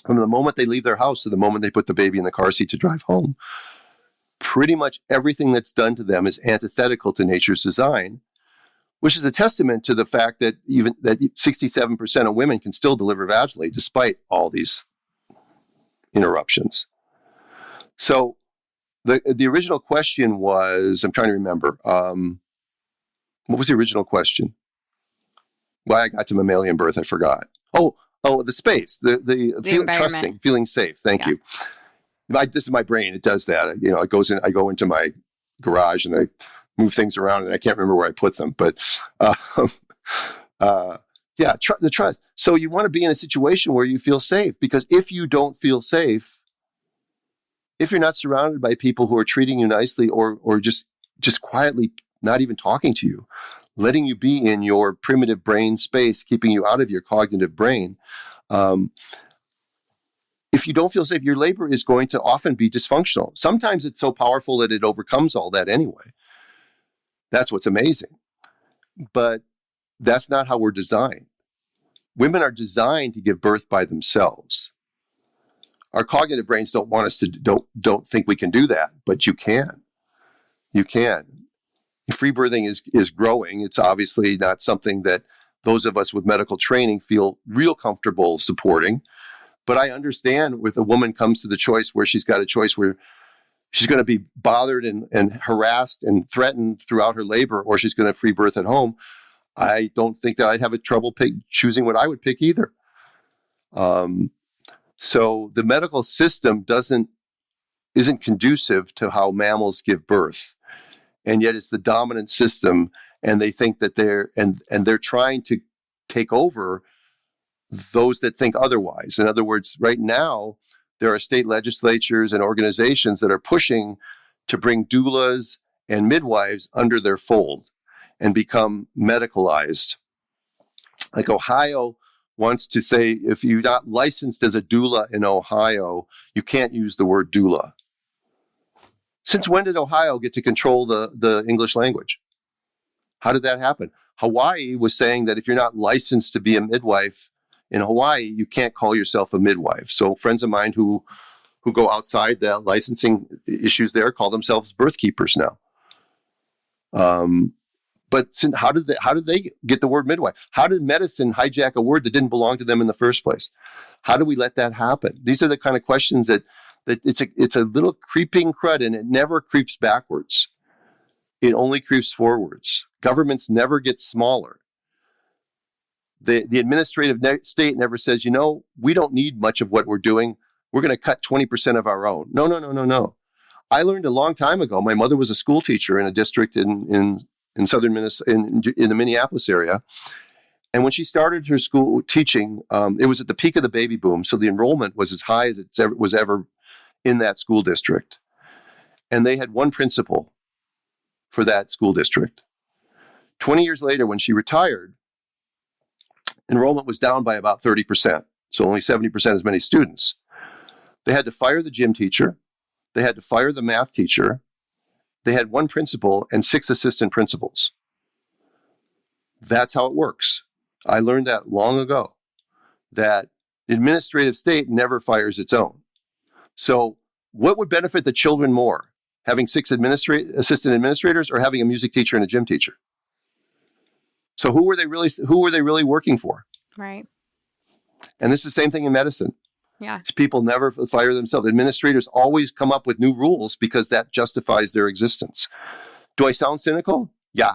A: From the moment they leave their house to the moment they put the baby in the car seat to drive home, pretty much everything that's done to them is antithetical to nature's design, which is a testament to the fact that 67% of women can still deliver vaginally despite all these interruptions. So the original question was, I'm trying to remember, what was the original question? Why I got to mammalian birth, I forgot. Oh, the space, the feeling trusting, feeling safe. Thank you. This is my brain. It does that. It goes in. I go into my garage and I move things around, and I can't remember where I put them. But the trust. So you want to be in a situation where you feel safe, because if you don't feel safe, if you're not surrounded by people who are treating you nicely, or just quietly not even talking to you, letting you be in your primitive brain space, keeping you out of your cognitive brain. If you don't feel safe, your labor is going to often be dysfunctional. Sometimes it's so powerful that it overcomes all that anyway. That's what's amazing. But that's not how we're designed. Women are designed to give birth by themselves. Our cognitive brains don't want us to, don't think we can do that, but you can. You can. Free birthing is growing. It's obviously not something that those of us with medical training feel real comfortable supporting. But I understand if a woman comes to the choice where she's got a choice where she's going to be bothered and harassed and threatened throughout her labor, or she's going to free birth at home, I don't think that I'd have a trouble choosing what I would pick either. So the medical system isn't conducive to how mammals give birth. And yet it's the dominant system, and they think that they're trying to take over those that think otherwise. In other words, right now, there are state legislatures and organizations that are pushing to bring doulas and midwives under their fold and become medicalized. Like Ohio wants to say, if you're not licensed as a doula in Ohio, you can't use the word doula. Since when did Ohio get to control the English language? How did that happen? Hawaii was saying that if you're not licensed to be a midwife in Hawaii, you can't call yourself a midwife. So friends of mine who go outside the licensing issues there call themselves birth keepers now. But how did they get the word midwife? How did medicine hijack a word that didn't belong to them in the first place? How do we let that happen? These are the kind of questions that it's a little creeping crud, and it never creeps backwards. It only creeps forwards. Governments never get smaller. The administrative state never says, we don't need much of what we're doing. We're going to cut 20% of our own. No. I learned a long time ago. My mother was a school teacher in a district in southern Minnesota, in the Minneapolis area. And when she started her school teaching, it was at the peak of the baby boom. So the enrollment was as high as it was ever in that school district. And they had one principal for that school district. 20 years later, when she retired, enrollment was down by about 30%. So only 70% as many students. They had to fire the gym teacher. They had to fire the math teacher. They had one principal and 6 assistant principals. That's how it works. I learned that long ago, that the administrative state never fires its own. So what would benefit the children more? Having 6 assistant administrators, or having a music teacher and a gym teacher? So who were they really working for?
B: Right.
A: And this is the same thing in medicine.
B: Yeah.
A: People never fire themselves. Administrators always come up with new rules because that justifies their existence. Do I sound cynical? Yeah.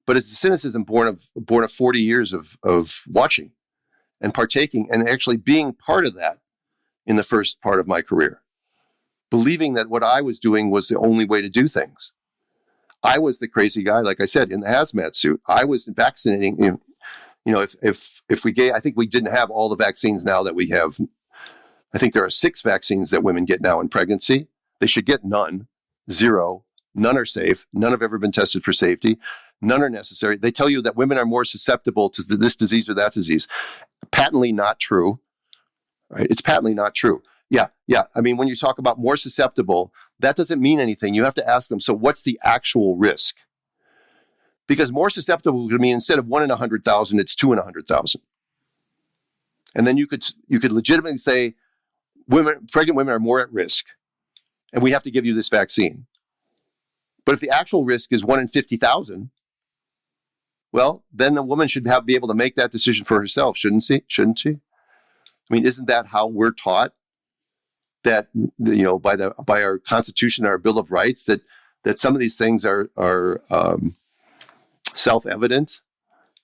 A: But it's a cynicism born of 40 years of watching and partaking and actually being part of that in the first part of my career. Believing that what I was doing was the only way to do things. I was the crazy guy, like I said, in the hazmat suit. I was vaccinating. If we gave, I think we didn't have all the vaccines now that we have. I think there are 6 vaccines that women get now in pregnancy. They should get none, 0. None are safe. None have ever been tested for safety. None are necessary. They tell you that women are more susceptible to this disease or that disease. Patently not true. Right? It's patently not true. Yeah. I mean, when you talk about more susceptible, that doesn't mean anything. You have to ask them, so what's the actual risk? Because more susceptible could mean instead of 1 in 100,000, it's 2 in 100,000. And then you could legitimately say, pregnant women are more at risk, and we have to give you this vaccine. But if the actual risk is 1 in 50,000, well, then the woman should be able to make that decision for herself, shouldn't she? I mean, isn't that how we're taught? That, by our Constitution, our Bill of Rights, that some of these things are self-evident,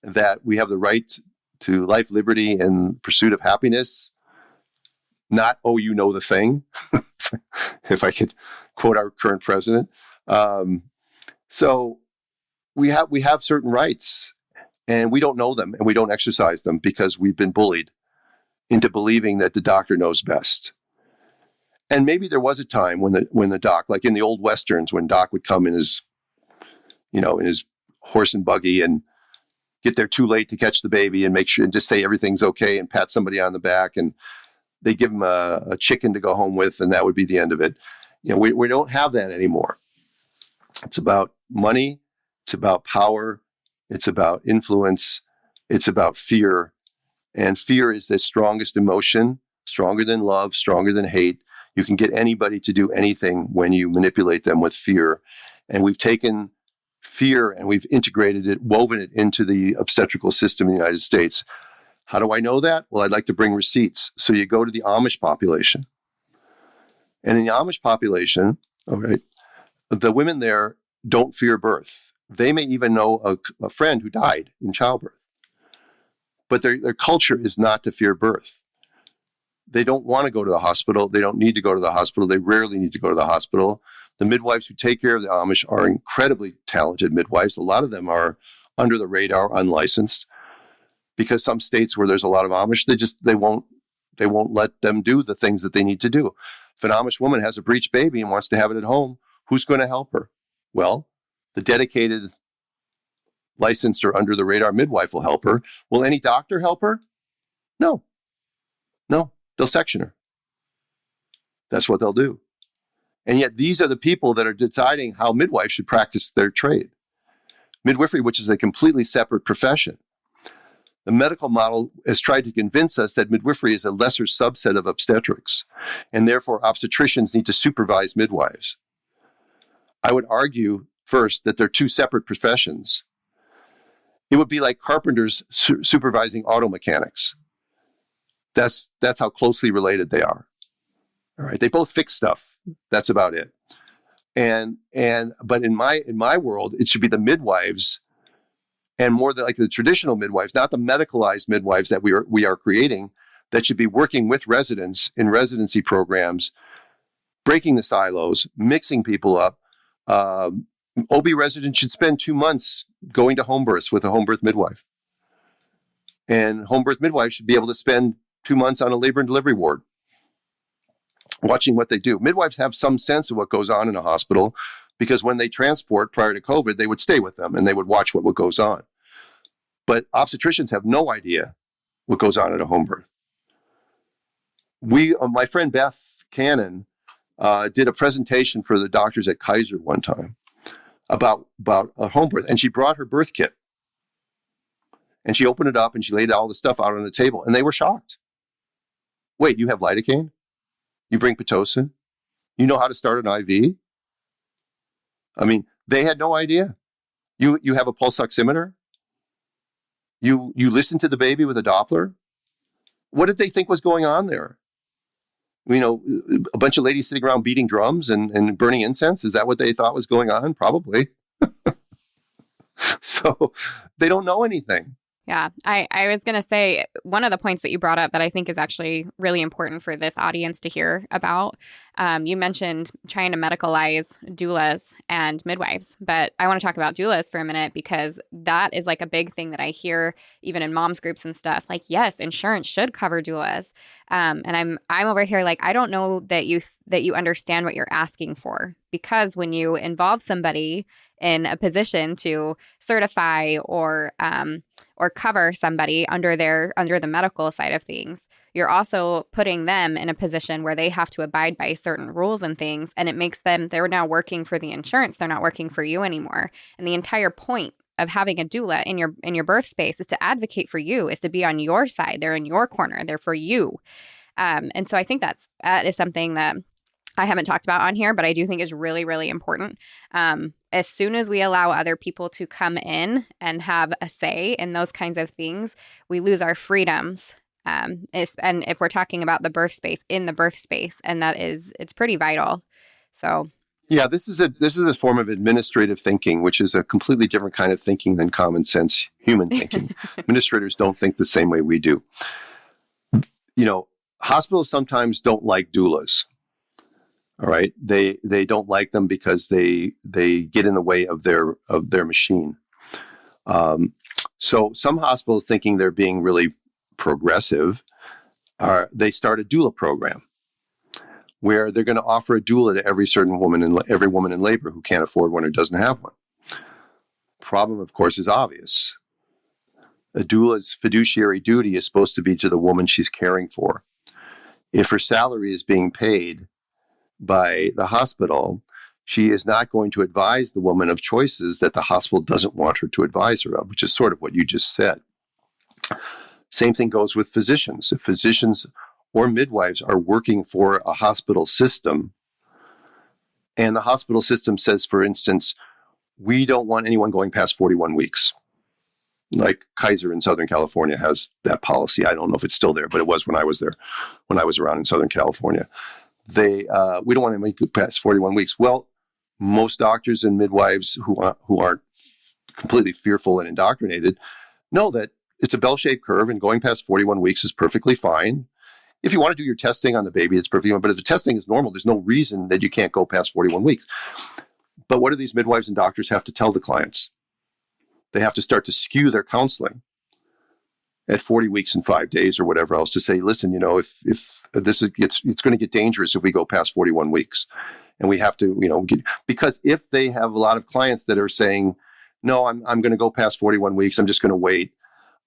A: that we have the right to life, liberty, and pursuit of happiness. not, oh, you know the thing, if I could quote our current president. So we have certain rights, and we don't know them, and we don't exercise them because we've been bullied into believing that the doctor knows best. And maybe there was a time when the doc, like in the old Westerns, when Doc would come in his horse and buggy and get there too late to catch the baby and make sure and just say everything's okay and pat somebody on the back, and they give him a chicken to go home with, and that would be the end of it. We don't have that anymore. It's about money. It's about power. It's about influence. It's about fear. And fear is the strongest emotion, stronger than love, stronger than hate. You can get anybody to do anything when you manipulate them with fear. And we've taken fear and we've integrated it, woven it into the obstetrical system in the United States. How do I know that? Well, I'd like to bring receipts. So you go to the Amish population. And in the Amish population, okay, the women there don't fear birth. They may even know a friend who died in childbirth. But their culture is not to fear birth. They don't want to go to the hospital. They don't need to go to the hospital. They rarely need to go to the hospital. The midwives who take care of the Amish are incredibly talented midwives. A lot of them are under the radar, unlicensed, because some states where there's a lot of Amish, they won't let them do the things that they need to do. If an Amish woman has a breech baby and wants to have it at home, who's going to help her? Well, the dedicated, licensed or under the radar midwife will help her. Will any doctor help her? No. They'll section her. That's what they'll do. And yet these are the people that are deciding how midwives should practice their trade. Midwifery, which is a completely separate profession. The medical model has tried to convince us that midwifery is a lesser subset of obstetrics, and therefore obstetricians need to supervise midwives. I would argue first that they're two separate professions. It would be like carpenters supervising auto mechanics. That's how closely related they are. All right, they both fix stuff. That's about it. But in my world, it should be the midwives, and more like the traditional midwives, not the medicalized midwives that we are creating, that should be working with residents in residency programs, breaking the silos, mixing people up. OB residents should spend 2 months going to home births with a home birth midwife. And home birth midwives should be able to spend 2 months on a labor and delivery ward, watching what they do. Midwives have some sense of what goes on in a hospital, because when they transport prior to COVID, they would stay with them and they would watch what goes on. But obstetricians have no idea what goes on at a home birth. My friend Beth Cannon did a presentation for the doctors at Kaiser one time about a home birth, and she brought her birth kit. And she opened it up and she laid all the stuff out on the table, and they were shocked. Wait, you have lidocaine? You bring Pitocin? You know how to start an IV? I mean, they had no idea. You have a pulse oximeter? You listen to the baby with a Doppler? What did they think was going on there? A bunch of ladies sitting around beating drums and burning incense? Is that what they thought was going on? Probably. So they don't know anything.
B: Yeah, I was going to say, one of the points that you brought up that I think is actually really important for this audience to hear about, you mentioned trying to medicalize doulas and midwives, but I want to talk about doulas for a minute, because that is like a big thing that I hear even in moms groups and stuff. Like, yes, insurance should cover doulas. And I'm over here like, I don't know that you understand what you're asking for, because when you involve somebody in a position to certify or cover somebody under the medical side of things, you're also putting them in a position where they have to abide by certain rules and things, and it makes them, they're now working for the insurance, they're not working for you anymore. And the entire point of having a doula in your birth space is to advocate for you, is to be on your side. They're in your corner, they're for you. And so I think that is something that I haven't talked about on here, but I do think is really, really important. As soon as we allow other people to come in and have a say in those kinds of things, we lose our freedoms. And if we're talking about the birth space, and it's pretty vital. So
A: yeah, this is a form of administrative thinking, which is a completely different kind of thinking than common sense human thinking. Administrators don't think the same way we do. hospitals sometimes don't like doulas. All right, they don't like them because they get in the way of their machine. So some hospitals, thinking they're being really progressive, they start a doula program where they're going to offer a doula to every woman in labor who can't afford one or doesn't have one. Problem, of course, is obvious. A doula's fiduciary duty is supposed to be to the woman she's caring for. If her salary is being paid by the hospital, she is not going to advise the woman of choices that the hospital doesn't want her to advise her of, which is sort of what you just said. Same thing goes with physicians. If physicians or midwives are working for a hospital system, and the hospital system says, for instance, we don't want anyone going past 41 weeks. Like Kaiser in Southern California has that policy. I don't know if it's still there, but it was when I was there, when I was around in Southern California. We don't want to make it past 41 weeks. Well, most doctors and midwives who aren't completely fearful and indoctrinated know that it's a bell-shaped curve, and going past 41 weeks is perfectly fine. If you want to do your testing on the baby, it's perfectly fine. But if the testing is normal, there's no reason that you can't go past 41 weeks. But what do these midwives and doctors have to tell the clients? They have to start to skew their counseling at 40 weeks and 5 days or whatever else to say, listen, if this it's going to get dangerous if we go past 41 weeks. And we have to, because if they have a lot of clients that are saying, no, I'm going to go past 41 weeks, I'm just going to wait,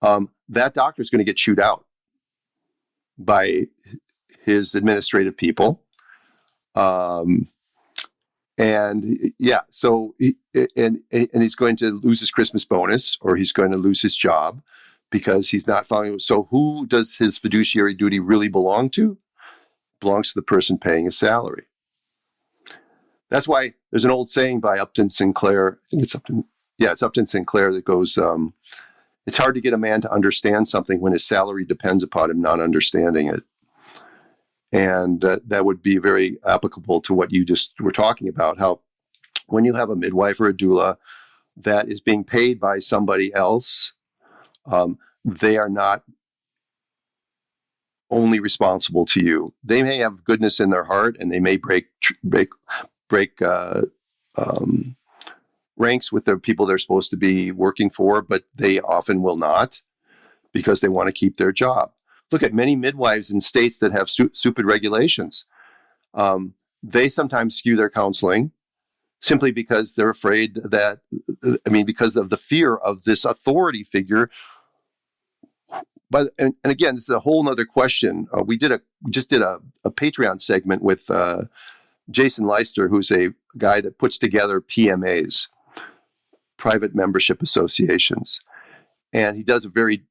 A: that doctor is going to get chewed out by his administrative people. And he's going to lose his Christmas bonus, or he's going to lose his job because he's not following. So who does his fiduciary duty really belong to? Belongs to the person paying his salary. That's why there's an old saying by Upton Sinclair. I think it's Upton Sinclair that goes, it's hard to get a man to understand something when his salary depends upon him not understanding it. And that would be very applicable to what you just were talking about, how when you have a midwife or a doula that is being paid by somebody else, they are not only responsible to you. They may have goodness in their heart, and they may break ranks with the people they're supposed to be working for, but they often will not because they want to keep their job. Look at many midwives in states that have stupid regulations. They sometimes skew their counseling simply because they're afraid that, because of the fear of this authority figure. And again, this is a whole nother question. We just did a Patreon segment with Jason Leister, who's a guy that puts together PMAs, private membership associations, and he does a very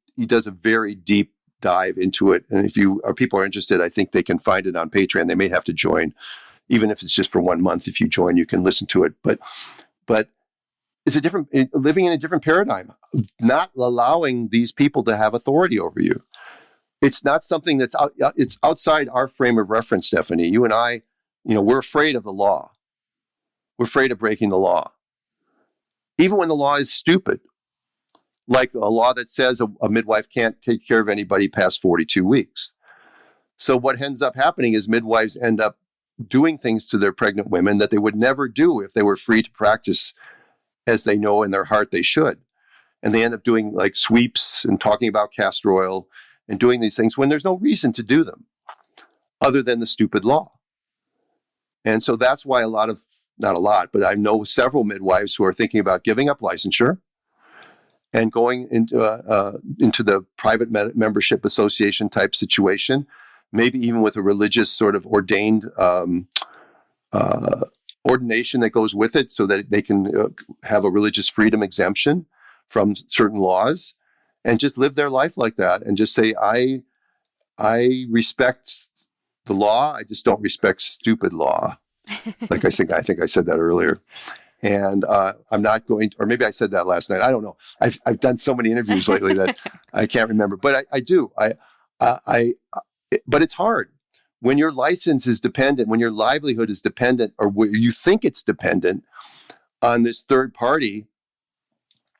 A: deep dive into it. And if people are interested, I think they can find it on Patreon. They may have to join, even if it's just for 1 month. If you join, you can listen to it. But it's living in a different paradigm, not allowing these people to have authority over you. It's not something it's outside our frame of reference, Stephanie. You and I, we're afraid of the law. We're afraid of breaking the law. Even when the law is stupid, like a law that says a midwife can't take care of anybody past 42 weeks. So what ends up happening is midwives end up doing things to their pregnant women that they would never do if they were free to practice as they know in their heart they should. And they end up doing like sweeps and talking about castor oil and doing these things when there's no reason to do them other than the stupid law. And so that's why not a lot, but I know several midwives who are thinking about giving up licensure and going into the private membership association type situation, maybe even with a religious sort of ordained ordination that goes with it, so that they can have a religious freedom exemption from certain laws, and just live their life like that, and just say, I respect the law, I just don't respect stupid law. Like I think I said that earlier. And I'm not going to, or maybe I said that last night. I don't know. I've done so many interviews lately that I can't remember, but I do. But it's hard when your license is dependent, when your livelihood is dependent, or where you think it's dependent on this third party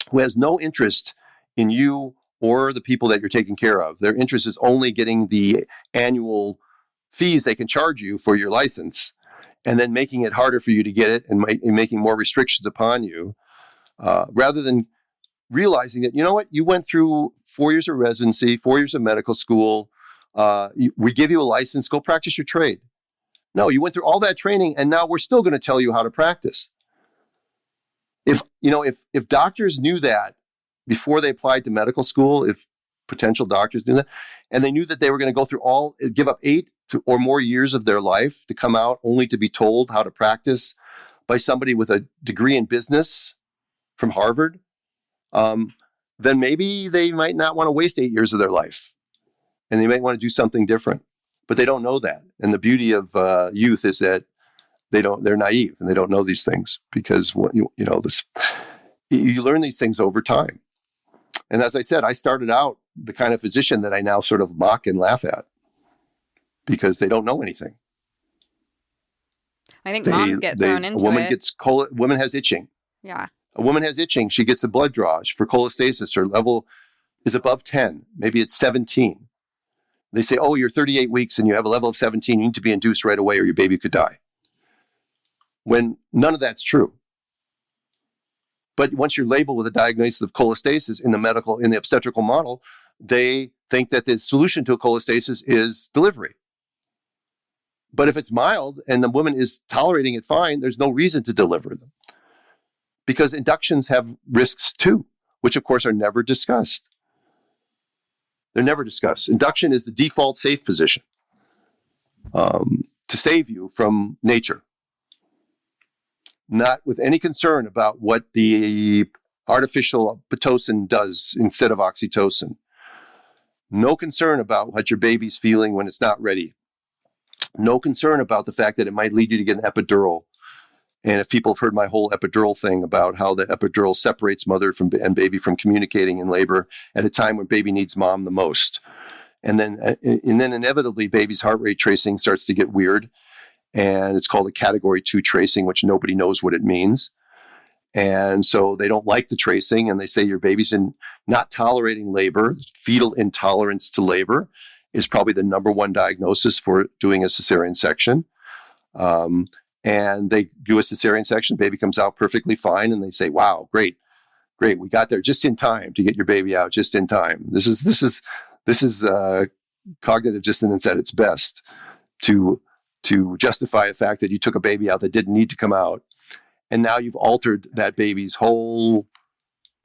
A: who has no interest in you or the people that you're taking care of. Their interest is only getting the annual fees they can charge you for your license, and then making it harder for you to get it and making more restrictions upon you, rather than realizing that, you know what, you went through 4 years of residency, 4 years of medical school. We give you a license, go practice your trade. No, you went through all that training, and now we're still going to tell you how to practice. If doctors knew that before they applied to medical school, if potential doctors knew that, and they knew that they were going to go through give up 8 or more years of their life to come out only to be told how to practice by somebody with a degree in business from Harvard, then maybe they might not want to waste 8 years of their life, and they might want to do something different. But they don't know that. And the beauty of youth is that they're naive and they don't know these things, because you learn these things over time. And as I said, I started out the kind of physician that I now sort of mock and laugh at, because they don't know anything.
B: I think moms get thrown into
A: it. Woman has itching.
B: Yeah.
A: A woman has itching. She gets a blood draw for cholestasis. Her level is above 10. Maybe it's 17. They say, oh, you're 38 weeks and you have a level of 17. You need to be induced right away or your baby could die. When none of that's true. But once you're labeled with a diagnosis of cholestasis in the obstetrical model, they think that the solution to a cholestasis is delivery. But if it's mild and the woman is tolerating it fine, there's no reason to deliver them. Because inductions have risks too, which of course are never discussed. They're never discussed. Induction is the default safe position to save you from nature. Not with any concern about what the artificial Pitocin does instead of oxytocin. No concern about what your baby's feeling when it's not ready. No concern about the fact that it might lead you to get an epidural. And if people have heard my whole epidural thing about how the epidural separates mother and baby from communicating in labor at a time when baby needs mom the most. And then inevitably baby's heart rate tracing starts to get weird. And it's called a category 2 tracing, which nobody knows what it means. And so they don't like the tracing, and they say your baby's not tolerating labor. Fetal intolerance to labor is probably the number one diagnosis for doing a cesarean section. And they do a cesarean section, baby comes out perfectly fine, and they say, wow, great, we got there just in time to get your baby out just in time. This is cognitive dissonance at its best, to justify the fact that you took a baby out that didn't need to come out, and now you've altered that baby's whole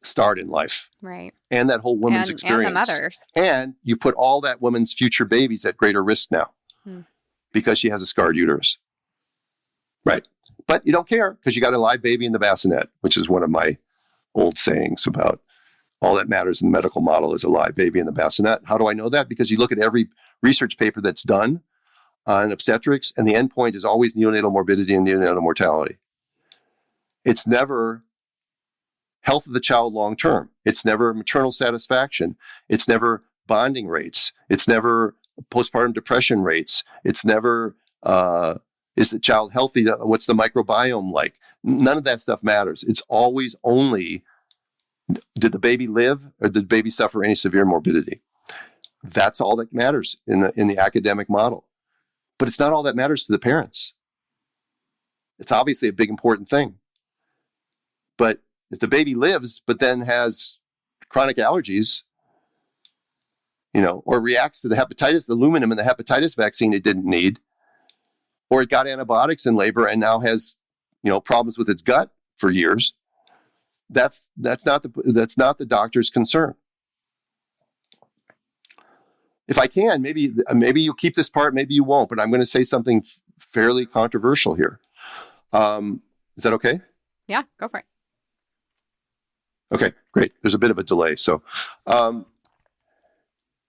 A: start in life.
B: Right.
A: And that whole woman's experience.
B: And the mothers.
A: And you put all that woman's future babies at greater risk now because she has a scarred uterus. Right. But you don't care because you got a live baby in the bassinet, which is one of my old sayings about all that matters in the medical model is a live baby in the bassinet. How do I know that? Because you look at every research paper that's done in obstetrics, and the endpoint is always neonatal morbidity and neonatal mortality. It's never health of the child long-term. It's never maternal satisfaction. It's never bonding rates. It's never postpartum depression rates. It's never, is the child healthy? What's the microbiome like? None of that stuff matters. It's always only, did the baby live or did the baby suffer any severe morbidity? That's all that matters in the academic model. But it's not all that matters to the parents. It's obviously a big, important thing. But if the baby lives, but then has chronic allergies, or reacts to the hepatitis, the aluminum in the hepatitis vaccine it didn't need, or it got antibiotics in labor and now has, problems with its gut for years, that's not the doctor's concern. If I can, maybe you'll keep this part, maybe you won't, but I'm going to say something fairly controversial here. Is that okay?
B: Yeah, go for it.
A: Okay, great. There's a bit of a delay. So,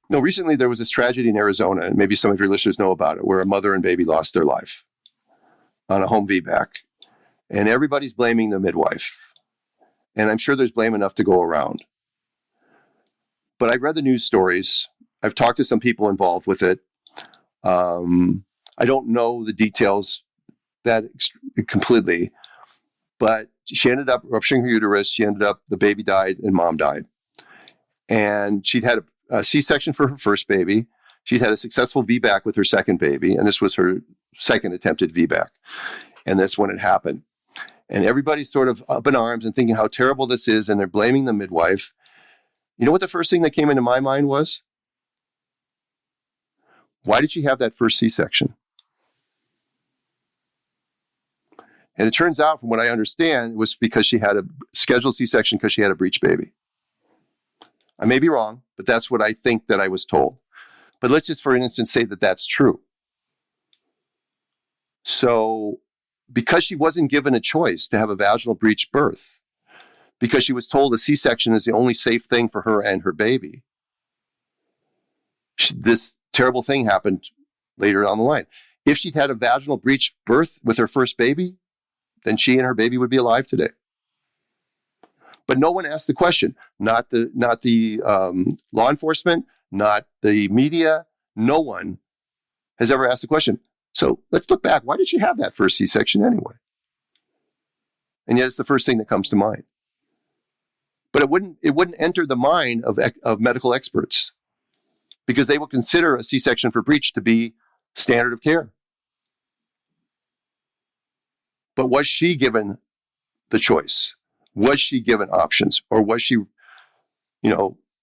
A: recently there was this tragedy in Arizona, and maybe some of your listeners know about it, where a mother and baby lost their life on a home VBAC. And everybody's blaming the midwife. And I'm sure there's blame enough to go around. But I've read the news stories. I've talked to some people involved with it. I don't know the details that completely, but she ended up rupturing her uterus. The baby died and mom died. And she'd had a C-section for her first baby. She'd had a successful VBAC with her second baby, and this was her second attempted VBAC. And that's when it happened. And everybody's sort of up in arms and thinking how terrible this is, and they're blaming the midwife. You know what the first thing that came into my mind was? Why did she have that first C-section? And it turns out, from what I understand, it was because she had a scheduled C-section because she had a breech baby. I may be wrong, but that's what I think that I was told. But let's just, for instance, say that that's true. So, because she wasn't given a choice to have a vaginal breech birth, because she was told a C-section is the only safe thing for her and her baby, this terrible thing happened later down the line. If she'd had a vaginal breech birth with her first baby, then she and her baby would be alive today. But no one asked the question. Not the law enforcement, not the media. No one has ever asked the question. So let's look back. Why did she have that first C-section anyway? And yet it's the first thing that comes to mind. But it wouldn't enter the mind of medical experts, because they will consider a C-section for breech to be standard of care. But was she given the choice? Was she given options? Or was she,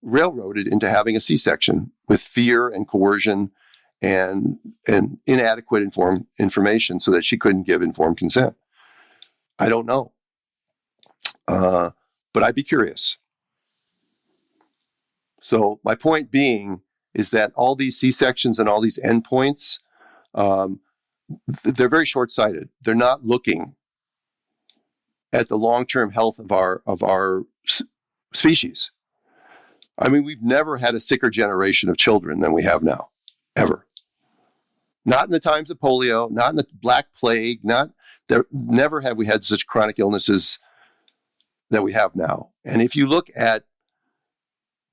A: railroaded into having a C-section with fear and coercion and inadequate information so that she couldn't give informed consent? I don't know. But I'd be curious. So my point being is that all these C-sections and all these endpoints, they're very short-sighted. They're not looking at the long-term health of our species. I mean, we've never had a sicker generation of children than we have now, ever. Not in the times of polio, not in the Black Plague, never have we had such chronic illnesses that we have now. And if you look at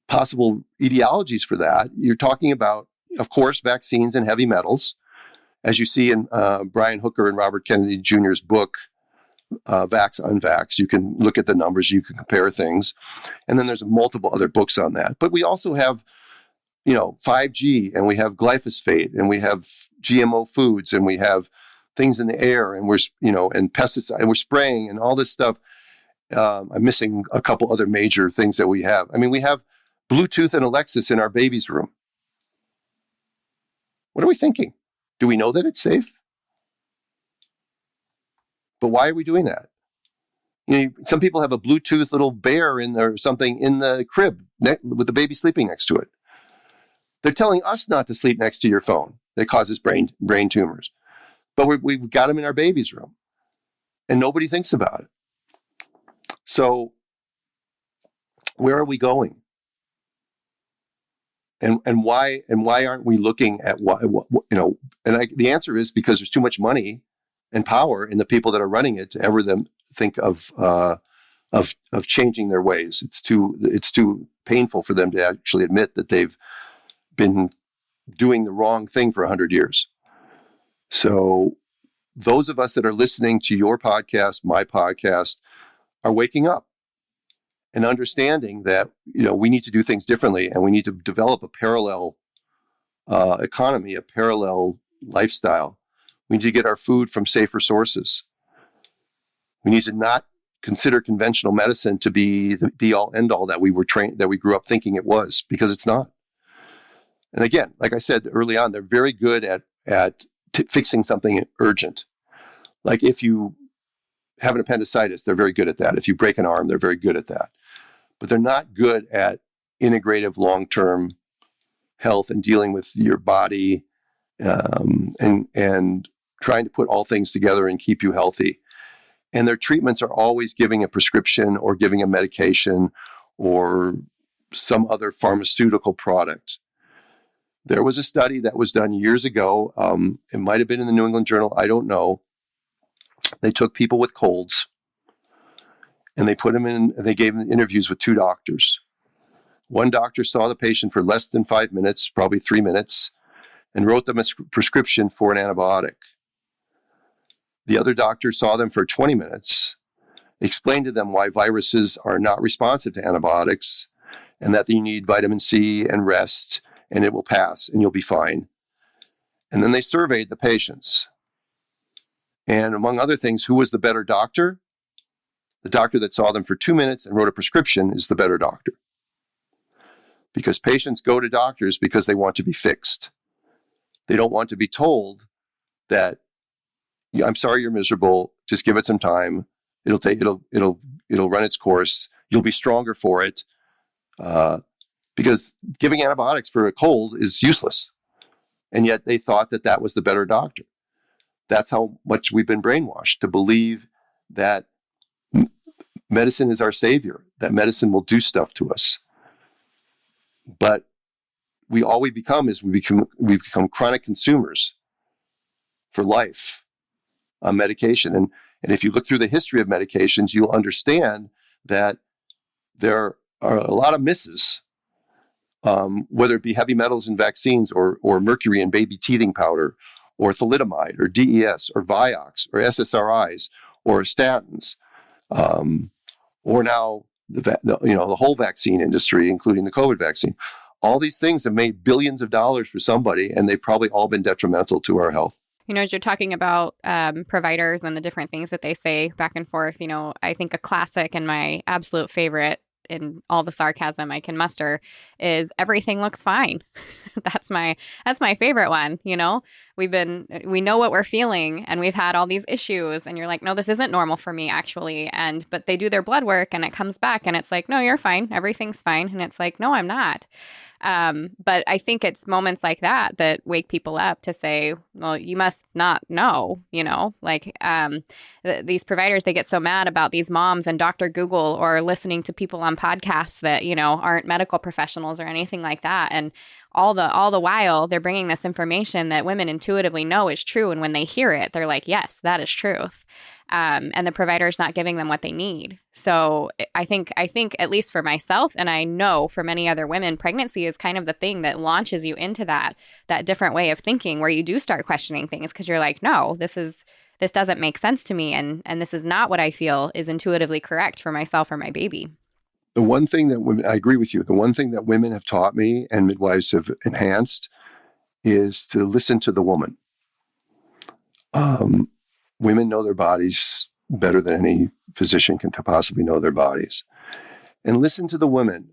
A: possible etiologies for that, you're talking about, of course, vaccines and heavy metals, as you see in Brian Hooker and Robert Kennedy Jr.'s book, Vax, Unvax. You can look at the numbers, you can compare things. And then there's multiple other books on that. But we also have, 5G, and we have glyphosate, and we have GMO foods, and we have things in the air, and and pesticides, and we're spraying and all this stuff. I'm missing a couple other major things that we have. I mean, we have Bluetooth and Alexis in our baby's room. What are we thinking? Do we know that it's safe? But why are we doing that? Some people have a Bluetooth little bear in there or something in the crib with the baby sleeping next to it. They're telling us not to sleep next to your phone. That causes brain tumors. But we've got them in our baby's room, and nobody thinks about it. So where are we going? And why aren't we looking at the answer is because there's too much money and power in the people that are running it to ever think of changing their ways. It's too painful for them to actually admit that they've been doing the wrong thing for 100 years. So those of us that are listening to your podcast, my podcast, are waking up and understanding that, we need to do things differently, and we need to develop a parallel economy, a parallel lifestyle. We need to get our food from safer sources. We need to not consider conventional medicine to be the be-all, end-all that we grew up thinking it was, because it's not. And again, like I said early on, they're very good at fixing something urgent. Like if you have an appendicitis, they're very good at that. If you break an arm, they're very good at that. But they're not good at integrative long-term health and dealing with your body and trying to put all things together and keep you healthy. And their treatments are always giving a prescription or giving a medication or some other pharmaceutical product. There was a study that was done years ago. It might have been in the New England Journal. I don't know. They took people with colds and they put them in, they gave them interviews with two doctors. One doctor saw the patient for less than 5 minutes, probably 3 minutes, and wrote them a prescription for an antibiotic. The other doctor saw them for 20 minutes, explained to them why viruses are not responsive to antibiotics, and that you need vitamin C and rest, and it will pass and you'll be fine. And then they surveyed the patients. And among other things, who was the better doctor? The doctor that saw them for 2 minutes and wrote a prescription is the better doctor. Because patients go to doctors because they want to be fixed. They don't want to be told that, I'm sorry you're miserable, just give it some time. It'll run its course. You'll be stronger for it. Because giving antibiotics for a cold is useless. And yet they thought that was the better doctor. That's how much we've been brainwashed to believe that medicine is our savior, that medicine will do stuff to us. But all we become is we become chronic consumers for life on medication. And if you look through the history of medications, you'll understand that there are a lot of misses, whether it be heavy metals in vaccines or mercury in baby teething powder, or thalidomide, or DES, or Vioxx, or SSRIs, or statins, or now the whole vaccine industry, including the COVID vaccine. All these things have made billions of dollars for somebody, and they've probably all been detrimental to our health.
B: As you're talking about providers and the different things that they say back and forth, I think a classic and my absolute favorite in all the sarcasm I can muster is everything looks fine. That's my favorite one. We know what we're feeling and we've had all these issues, and you're like, no, this isn't normal for me actually. But they do their blood work and it comes back and it's like, no, you're fine. Everything's fine. And it's like, no, I'm not. But I think it's moments like that wake people up to say, well, you must not know, these providers, they get so mad about these moms and Dr. Google or listening to people on podcasts that, aren't medical professionals or anything like that. And all the while they're bringing this information that women intuitively know is true. And when they hear it, they're like, yes, that is truth. And the provider's not giving them what they need. So I think at least for myself, and I know for many other women, pregnancy is kind of the thing that launches you into that different way of thinking where you do start questioning things because you're like, no, this doesn't make sense to me. And this is not what I feel is intuitively correct for myself or my baby.
A: The one thing that I agree with you. The one thing that women have taught me and midwives have enhanced is to listen to the woman. Women know their bodies better than any physician can possibly know their bodies. And listen to the women.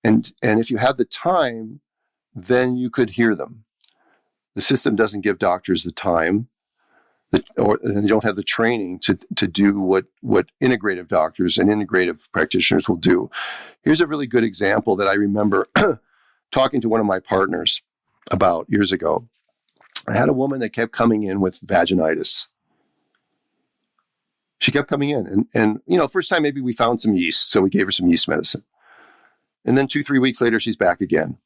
A: And if you have the time, then you could hear them. The system doesn't give doctors the time, or they don't have the training to do what integrative doctors and integrative practitioners will do. Here's a really good example that I remember talking to one of my partners about years ago. I had a woman that kept coming in with vaginitis. She kept coming in and first time maybe we found some yeast, so we gave her some yeast medicine. And then 2-3 weeks later, she's back again.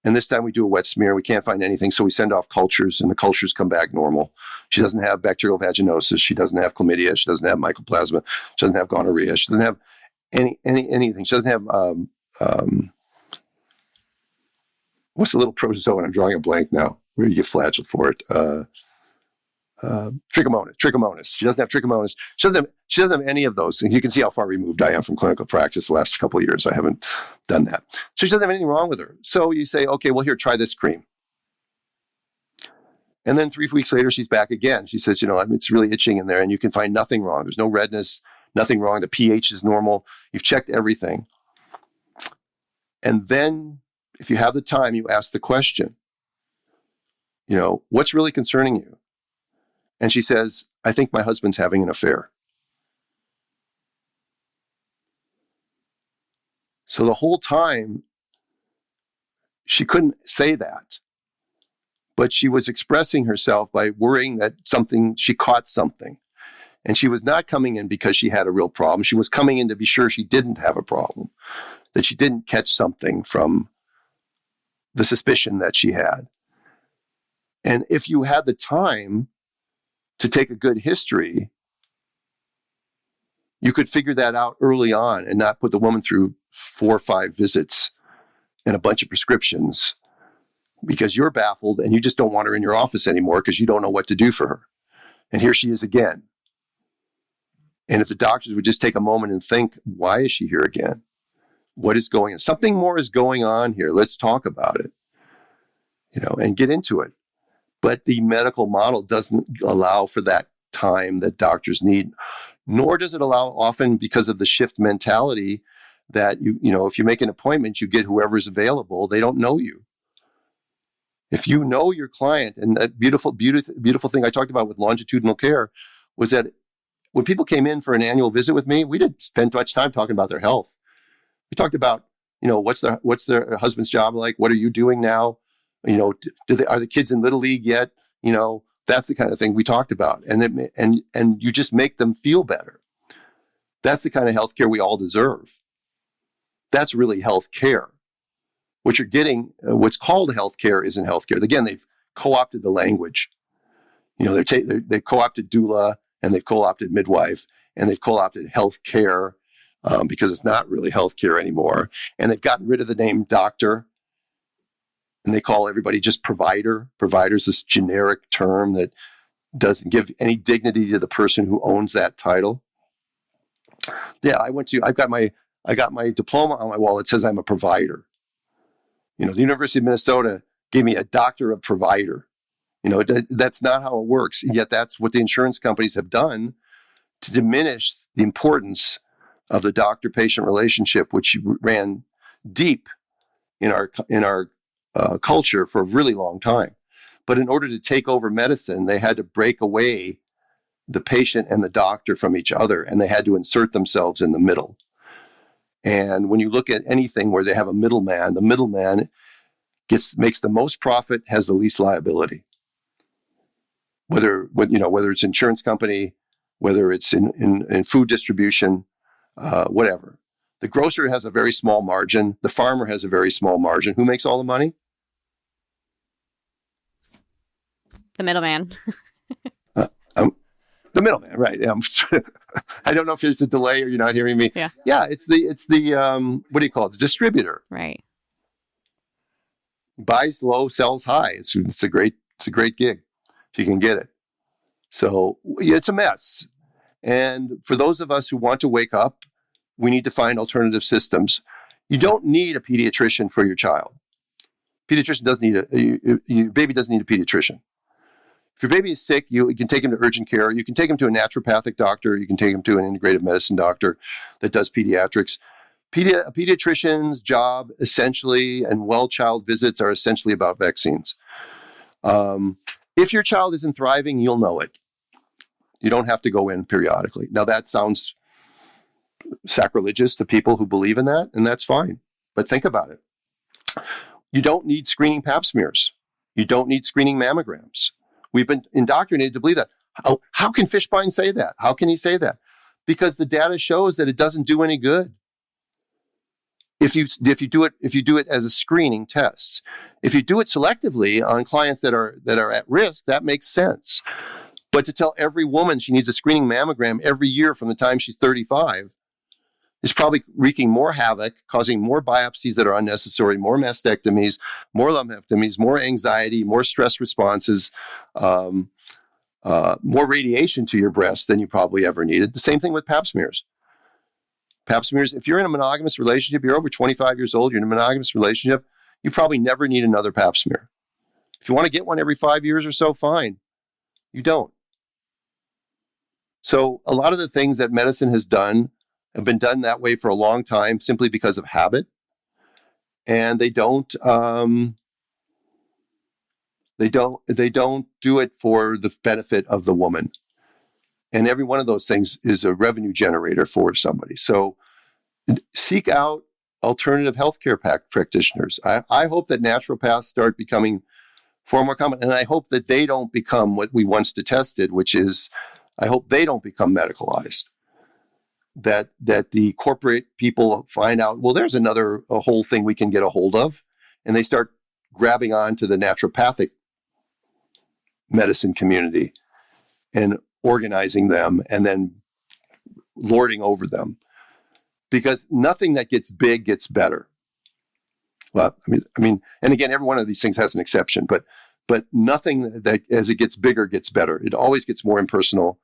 A: And this time we do a wet smear. We can't find anything, so we send off cultures, and the cultures come back normal. She doesn't have bacterial vaginosis. She doesn't have chlamydia. She doesn't have mycoplasma. She doesn't have gonorrhea. She doesn't have anything. She doesn't have what's the little protozoan? I'm drawing a blank now. Where do you get flagellate for it? Trichomonas. She doesn't have trichomonas. She doesn't have any of those things. You can see how far removed I am from clinical practice the last couple of years. I haven't done that. So she doesn't have anything wrong with her. So you say, okay, well, here, try this cream. And then 3 weeks later, she's back again. She says, it's really itching in there and you can find nothing wrong. There's no redness, nothing wrong. The pH is normal. You've checked everything. And then if you have the time, you ask the question, what's really concerning you? And she says, I think my husband's having an affair. So the whole time, she couldn't say that. But she was expressing herself by worrying that she caught something. And she was not coming in because she had a real problem. She was coming in to be sure she didn't have a problem, that she didn't catch something from the suspicion that she had. And if you had the time to take a good history, you could figure that out early on and not put the woman through 4 or 5 visits and a bunch of prescriptions because you're baffled and you just don't want her in your office anymore because you don't know what to do for her. And here she is again. And if the doctors would just take a moment and think, why is she here again? What is going on? Something more is going on here. Let's talk about it, and get into it. But the medical model doesn't allow for that time that doctors need, nor does it allow, often because of the shift mentality, that if you make an appointment, you get whoever's available. They don't know you. If you know your client, and that beautiful thing I talked about with longitudinal care was that when people came in for an annual visit with me, we didn't spend much time talking about their health. We talked about, what's their husband's job like? What are you doing now? Are the kids in Little League yet? That's the kind of thing we talked about. And you just make them feel better. That's the kind of healthcare we all deserve. That's really healthcare. What you're getting, what's called healthcare isn't healthcare. Again, they've co-opted the language. They've co-opted doula, and they've co-opted midwife, and they've co-opted healthcare because it's not really healthcare anymore. And they've gotten rid of the name doctor, and they call everybody just provider. Provider is this generic term that doesn't give any dignity to the person who owns that title. Yeah, I got my diploma on my wall. It says I'm a provider. The University of Minnesota gave me a doctor of provider. That's not how it works. And yet that's what the insurance companies have done to diminish the importance of the doctor-patient relationship, which ran deep in our culture for a really long time. But in order to take over medicine, they had to break away the patient and the doctor from each other, and they had to insert themselves in the middle. And when you look at anything where they have a middleman, the middleman makes the most profit, has the least liability. Whether it's insurance company, whether it's in food distribution, whatever. The grocer has a very small margin. The farmer has a very small margin. Who makes all the money?
B: The middleman.
A: The middleman, right? I don't know if there's a delay or you're not hearing me.
B: Yeah.
A: Yeah, it's the what do you call it? The distributor.
B: Right.
A: Buys low, sells high. It's a great gig if you can get it. So it's a mess. And for those of us who want to wake up, we need to find alternative systems. You don't need a pediatrician for your child. Pediatrician doesn't need your baby doesn't need a pediatrician. If your baby is sick, you can take him to urgent care. You can take him to a naturopathic doctor. You can take him to an integrative medicine doctor that does pediatrics. A pediatrician's job essentially, and well child visits are essentially about vaccines. If your child isn't thriving, you'll know it. You don't have to go in periodically. Now that sounds sacrilegious to people who believe in that, and that's fine. But think about it. You don't need screening pap smears. You don't need screening mammograms. We've been indoctrinated to believe that. How can Fishbein say that? How can he say that? Because the data shows that it doesn't do any good. If you do it as a screening test, if you do it selectively on clients that are at risk, that makes sense. But to tell every woman she needs a screening mammogram every year from the time she's 35 is probably wreaking more havoc, causing more biopsies that are unnecessary, more mastectomies, more lumpectomies, more anxiety, more stress responses, more radiation to your breast than you probably ever needed. The same thing with pap smears. Pap smears, if you're in a monogamous relationship, you're over 25 years old, you're in a monogamous relationship, you probably never need another pap smear. If you want to get one every 5 years or so, fine. You don't. So a lot of the things that medicine has done have been done that way for a long time simply because of habit. And they don't do it for the benefit of the woman. And every one of those things is a revenue generator for somebody. So seek out alternative healthcare practitioners. I hope that naturopaths start becoming far more common. And I hope that they don't become what we once detested, which is, I hope they don't become medicalized. That the corporate people find out, well, there's a whole thing we can get a hold of. And they start grabbing on to the naturopathic medicine community and organizing them and then lording over them. Because nothing that gets big gets better. Well, I mean, and again, every one of these things has an exception, but nothing that as it gets bigger gets better. It always gets more impersonal.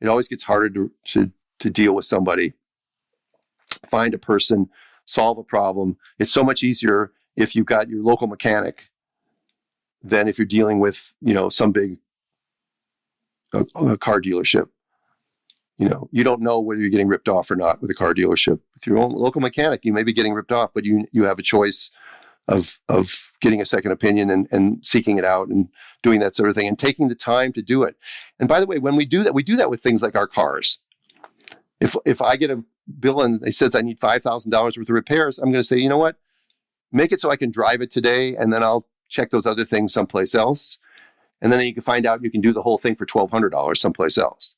A: It always gets harder to deal with somebody. Find a person solve a problem. It's so much easier if you've got your local mechanic than if you're dealing with, some big car dealership. You don't know whether you're getting ripped off or not with a car dealership. With your own local mechanic, you may be getting ripped off, but you have a choice of getting a second opinion and seeking it out and doing that sort of thing and taking the time to do it. And by the way, when we do that with things like our cars. If I get a bill and it says I need $5,000 worth of repairs, I'm going to say, you know what? Make it so I can drive it today, and then I'll check those other things someplace else. And then you can find out you can do the whole thing for $1,200 someplace else.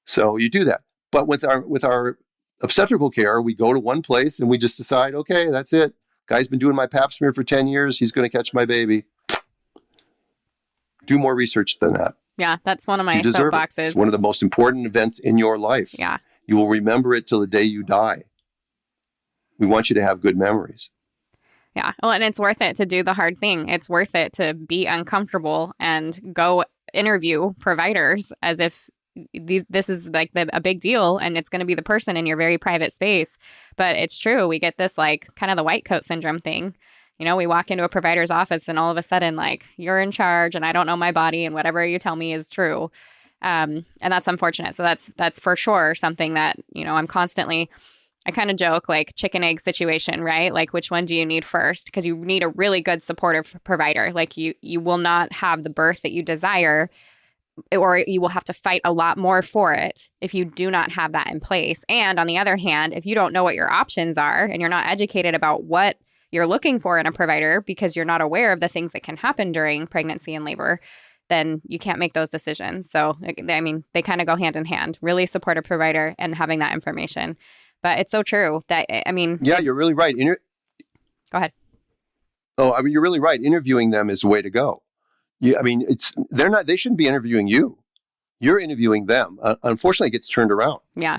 A: So you do that. But with our obstetrical care, we go to one place and we just decide, okay, that's it. Guy's been doing my pap smear for 10 years. He's going to catch my baby. Do more research than that.
B: Yeah, that's one of my
A: soapboxes. It's one of the most important events in your life.
B: Yeah.
A: You will remember it till the day you die. We want you to have good memories.
B: Yeah. Well, and it's worth it to do the hard thing. It's worth it to be uncomfortable and go interview providers as if this is like a big deal and it's going to be the person in your very private space. But it's true. We get this like kind of the white coat syndrome thing. We walk into a provider's office and all of a sudden like you're in charge and I don't know my body and whatever you tell me is true. And that's unfortunate. So that's for sure something that, I'm constantly, I kind of joke like chicken egg situation, right? Like which one do you need first? Because you need a really good supportive provider. Like you will not have the birth that you desire, or you will have to fight a lot more for it if you do not have that in place. And on the other hand, if you don't know what your options are and you're not educated about what you're looking for in a provider because you're not aware of the things that can happen during pregnancy and labor, then you can't make those decisions. So, I mean, they kind of go hand in hand, really support a provider and having that information. But it's so true that,
A: Yeah, you're really right.
B: Go ahead.
A: Oh, you're really right. Interviewing them is the way to go. They shouldn't be interviewing you. You're interviewing them. Unfortunately, it gets turned around.
B: Yeah.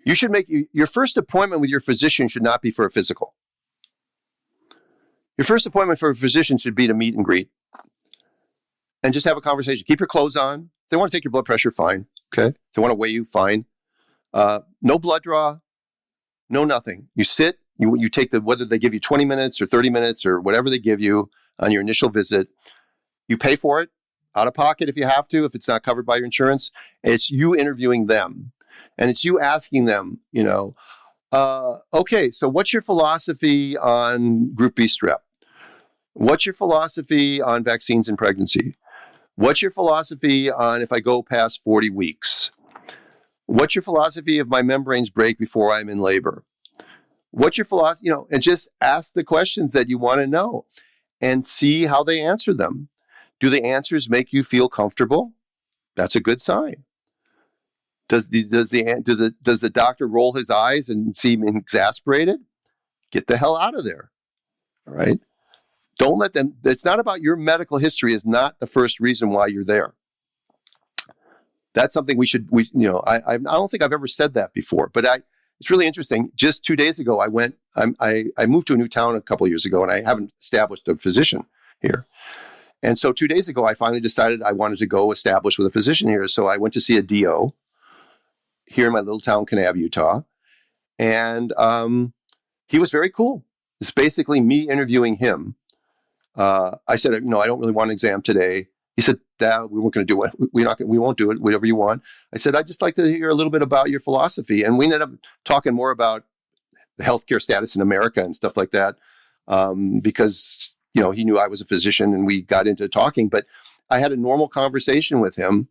A: You should make your first appointment with your physician should not be for a physical. Your first appointment for a physician should be to meet and greet and just have a conversation. Keep your clothes on. If they want to take your blood pressure, fine. Okay. If they want to weigh you, fine. No blood draw, no nothing. You sit, you take whether they give you 20 minutes or 30 minutes or whatever they give you on your initial visit. You pay for it out of pocket if you have to, if it's not covered by your insurance. It's you interviewing them. And it's you asking them, okay, so what's your philosophy on Group B strep? What's your philosophy on vaccines and pregnancy? What's your philosophy on if I go past 40 weeks? What's your philosophy if my membranes break before I'm in labor? What's your philosophy? And just ask the questions that you want to know and see how they answer them. Do the answers make you feel comfortable? That's a good sign. Does the doctor roll his eyes and seem exasperated? Get the hell out of there. All right. Don't let them. It's not about your medical history. Is not the first reason why you're there. That's something I don't think I've ever said that before, but it's really interesting. Just 2 days ago, I moved to a new town a couple of years ago, and I haven't established a physician here. And so 2 days ago, I finally decided I wanted to go establish with a physician here. So I went to see a DO here in my little town, Kanab, Utah. And he was very cool. It's basically me interviewing him. I said, I don't really want an exam today. He said, Dad, we weren't going to do it. We won't do it, whatever you want. I said, I'd just like to hear a little bit about your philosophy. And we ended up talking more about the healthcare status in America and stuff like that. Because he knew I was a physician and we got into talking, but I had a normal conversation with him.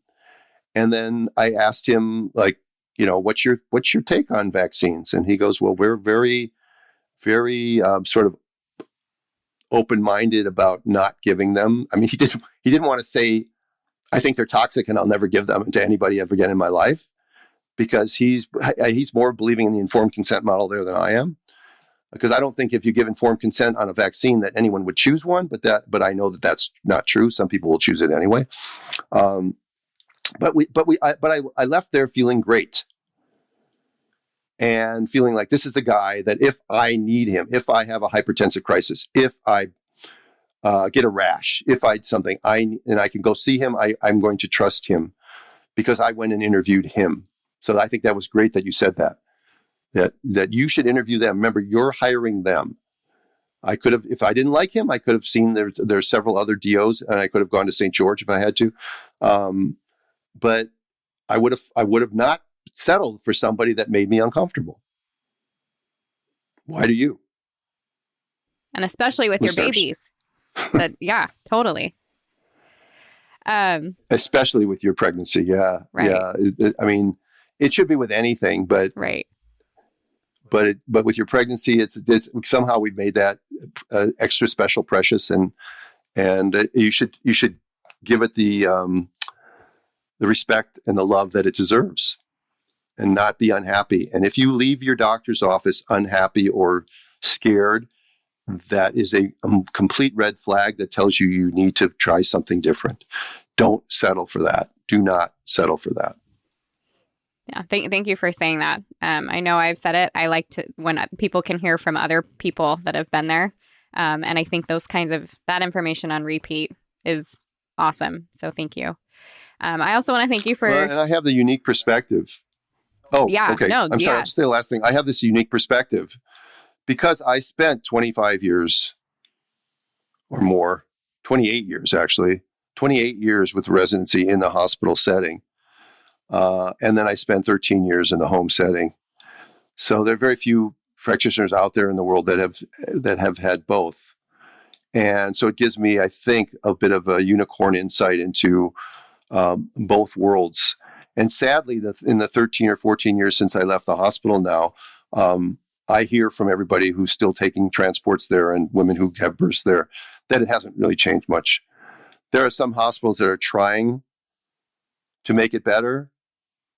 A: And then I asked him, like, what's your take on vaccines? And he goes, well, we're very, very sort of open-minded about not giving them. I mean, he didn't want to say, I think they're toxic and I'll never give them to anybody ever again in my life, because he's more believing in the informed consent model there than I am. Because I don't think if you give informed consent on a vaccine that anyone would choose one, but I know that that's not true. Some people will choose it anyway. But I left there feeling great and feeling like this is the guy that if I need him, if I have a hypertensive crisis, if I get a rash, if I something, I can go see him, I'm going to trust him because I went and interviewed him. So I think that was great that you said that. that you should interview them. Remember, you're hiring them. I could have, if I didn't like him, I could have seen there's several other DOs, and I could have gone to St. George if I had to. But I would have not settled for somebody that made me uncomfortable. Why do you?
B: And especially with your babies. Yeah, totally.
A: Especially with your pregnancy. Yeah.
B: Right.
A: Yeah. I mean, it should be with anything, but
B: right.
A: But with your pregnancy, it's somehow we've made that extra special, precious, and you should give it the respect and the love that it deserves, and not be unhappy. And if you leave your doctor's office unhappy or scared, that is a complete red flag that tells you need to try something different. Don't settle for that. Do not settle for that.
B: Yeah, thank you for saying that. I know I've said it. I like to, when people can hear from other people that have been there. And I think that information on repeat is awesome. So thank you. I also want to thank you for...
A: Well, and I have the unique perspective. Oh, yeah, okay.
B: No,
A: I'm sorry, I'll just say the last thing. I have this unique perspective because I spent 25 years or more, 28 years actually, 28 years with residency in the hospital setting. And then I spent 13 years in the home setting. So there are very few practitioners out there in the world that have had both. And so it gives me, I think, a bit of a unicorn insight into both worlds. And sadly, in the 13 or 14 years since I left the hospital now, I hear from everybody who's still taking transports there and women who have births there that it hasn't really changed much. There are some hospitals that are trying to make it better.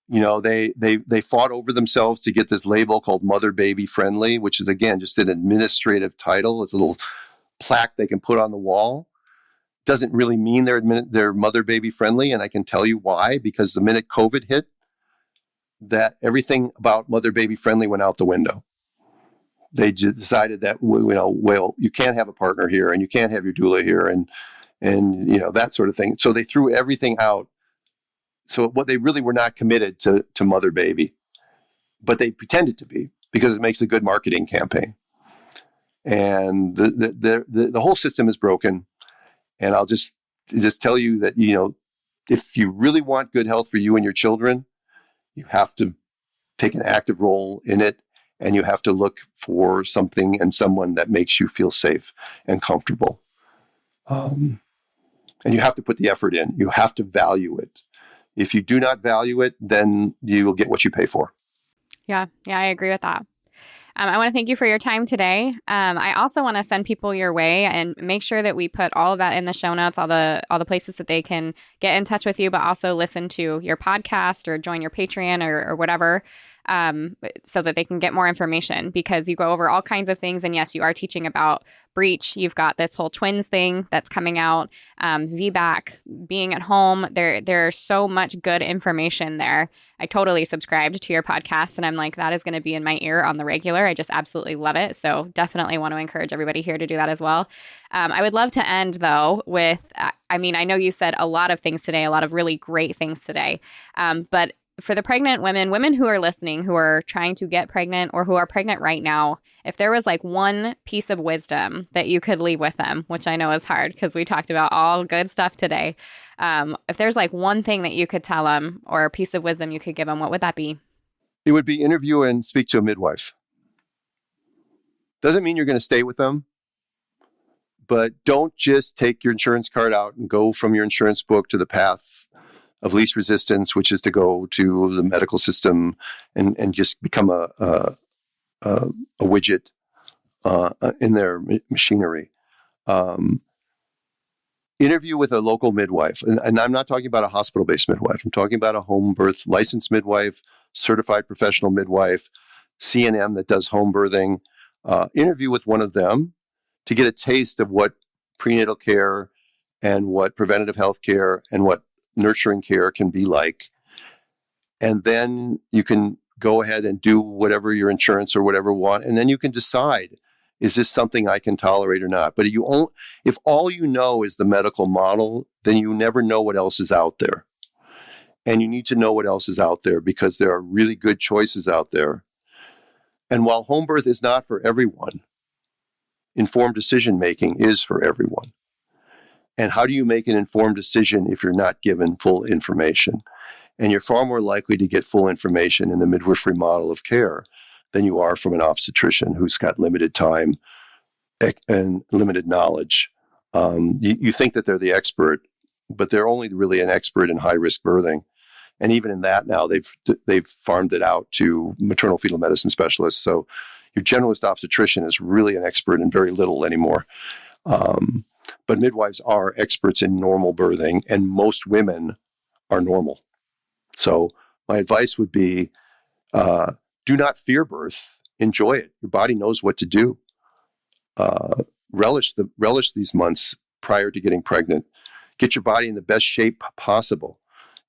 A: You know, they fought over themselves to get this label called Mother Baby Friendly, which is, again, just an administrative title. It's a little plaque they can put on the wall. Doesn't really mean they're Mother Baby Friendly, and I can tell you why. Because the minute COVID hit, that everything about Mother Baby Friendly went out the window. They decided that, you can't have a partner here, and you can't have your doula here, and that sort of thing. So they threw everything out. So what they really were not committed to Mother Baby, but they pretended to be because it makes a good marketing campaign. And the whole system is broken. And I'll just tell you that, if you really want good health for you and your children, you have to take an active role in it, and you have to look for something and someone that makes you feel safe and comfortable. And you have to put the effort in. You have to value it. If you do not value it, then you will get what you pay for.
B: Yeah, I agree with that. I want to thank you for your time today. I also want to send people your way and make sure that we put all of that in the show notes, all the places that they can get in touch with you, but also listen to your podcast or join your Patreon or whatever, so that they can get more information, because you go over all kinds of things. And yes, you are teaching about breech. You've got this whole twins thing that's coming out, VBAC, being at home. There's so much good information there. I totally subscribed to your podcast, and I'm like, that is going to be in my ear on the regular. I just absolutely love it. So definitely want to encourage everybody here to do that as well. I would love to end though with, I know you said a lot of things today, a lot of really great things today, but for the pregnant women who are listening, who are trying to get pregnant or who are pregnant right now, if there was like one piece of wisdom that you could leave with them, which I know is hard because we talked about all good stuff today. If there's like one thing that you could tell them or a piece of wisdom you could give them, what would that be?
A: It would be interview and speak to a midwife. Doesn't mean you're going to stay with them, but don't just take your insurance card out and go from your insurance book to the path of least resistance, which is to go to the medical system and just become a widget in their machinery. Interview with a local midwife. And I'm not talking about a hospital-based midwife. I'm talking about a home birth licensed midwife, certified professional midwife, CNM that does home birthing. Interview with one of them to get a taste of what prenatal care and what preventative health care and what nurturing care can be like. And then you can go ahead and do whatever your insurance or whatever want. And then you can decide, is this something I can tolerate or not? But if all you know is the medical model, then you never know what else is out there. And you need to know what else is out there, because there are really good choices out there. And while home birth is not for everyone, informed decision making is for everyone. And how do you make an informed decision if you're not given full information? And you're far more likely to get full information in the midwifery model of care than you are from an obstetrician who's got limited time and limited knowledge. You think that they're the expert, but they're only really an expert in high-risk birthing. And even in that now, they've farmed it out to maternal fetal medicine specialists. So your generalist obstetrician is really an expert in very little anymore. But midwives are experts in normal birthing, and most women are normal. So my advice would be, do not fear birth. Enjoy it. Your body knows what to do. Relish these months prior to getting pregnant. Get your body in the best shape possible.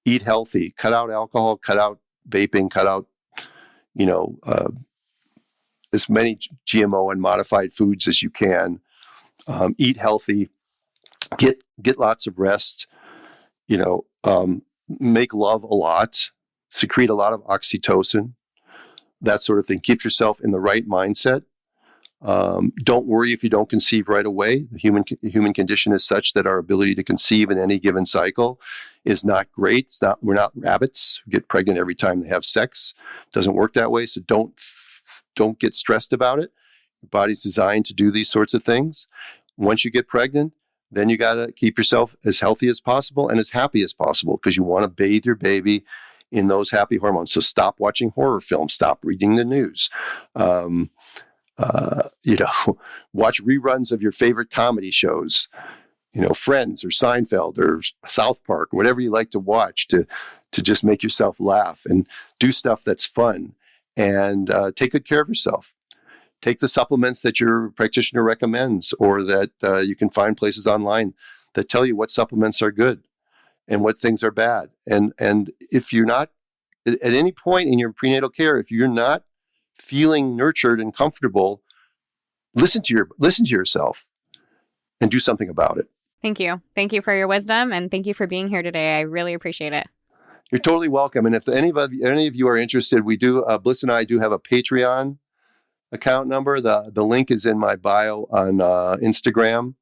A: Eat healthy. Cut out alcohol. Cut out vaping. Cut out, as many GMO and modified foods as you can. Eat healthy. Get lots of rest. Make love a lot. Secrete a lot of oxytocin. That sort of thing. Keep yourself in the right mindset. Don't worry if you don't conceive right away. The human condition is such that our ability to conceive in any given cycle is not great. We're not rabbits who get pregnant every time they have sex. It doesn't work that way. So don't get stressed about it. Your body's designed to do these sorts of things. Once you get pregnant, then you got to keep yourself as healthy as possible and as happy as possible, because you want to bathe your baby in those happy hormones. So stop watching horror films. Stop reading the news. Watch reruns of your favorite comedy shows, Friends or Seinfeld or South Park, or whatever you like to watch to just make yourself laugh, and do stuff that's fun, and take good care of yourself. Take the supplements that your practitioner recommends, or that you can find places online that tell you what supplements are good and what things are bad. And if you're not, at any point in your prenatal care, if you're not feeling nurtured and comfortable, listen to yourself and do something about it.
B: Thank you. Thank you for your wisdom, and thank you for being here today. I really appreciate it.
A: You're totally welcome. And if any of you are interested, we do, Bliss and I do have a Patreon account number. The link is in my bio on Instagram.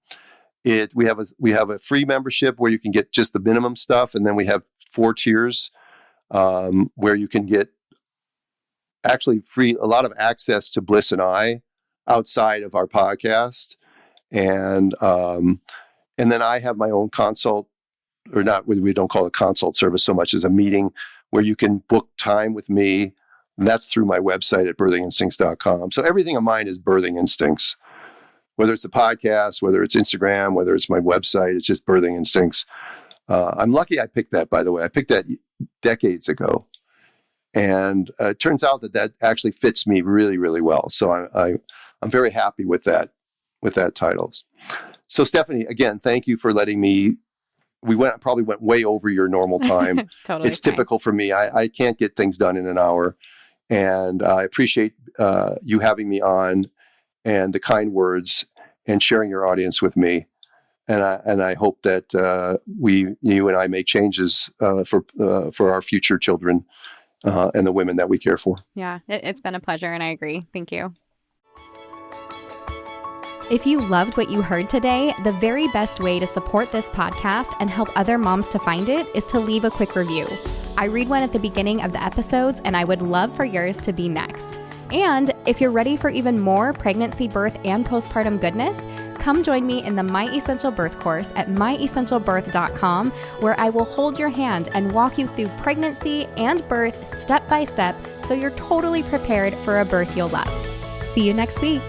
A: We have a free membership where you can get just the minimum stuff, and then we have 4 tiers where you can get actually a lot of access to Bliss and I outside of our podcast. And then I have my own consult, or not, we don't call it consult service so much as a meeting where you can book time with me. And that's through my website at birthinginstincts.com. So everything of mine is Birthing Instincts, whether it's a podcast, whether it's Instagram, whether it's my website, it's just Birthing Instincts. I'm lucky I picked that, by the way. I picked that decades ago. And it turns out that actually fits me really, really well. So I'm very happy with that title. So Stephanie, again, thank you for letting me. Probably went way over your normal time.
B: Totally
A: it's
B: fine.
A: Typical for me. I can't get things done in an hour, and I appreciate you having me on, and the kind words, and sharing your audience with me. And I hope that you and I make changes for our future children and the women that we care for.
B: Yeah, it's been a pleasure, and I agree. Thank you. If you loved what you heard today, the very best way to support this podcast and help other moms to find it is to leave a quick review. I read one at the beginning of the episodes, and I would love for yours to be next. And if you're ready for even more pregnancy, birth, and postpartum goodness, come join me in the My Essential Birth course at myessentialbirth.com, where I will hold your hand and walk you through pregnancy and birth step by step, so you're totally prepared for a birth you'll love. See you next week.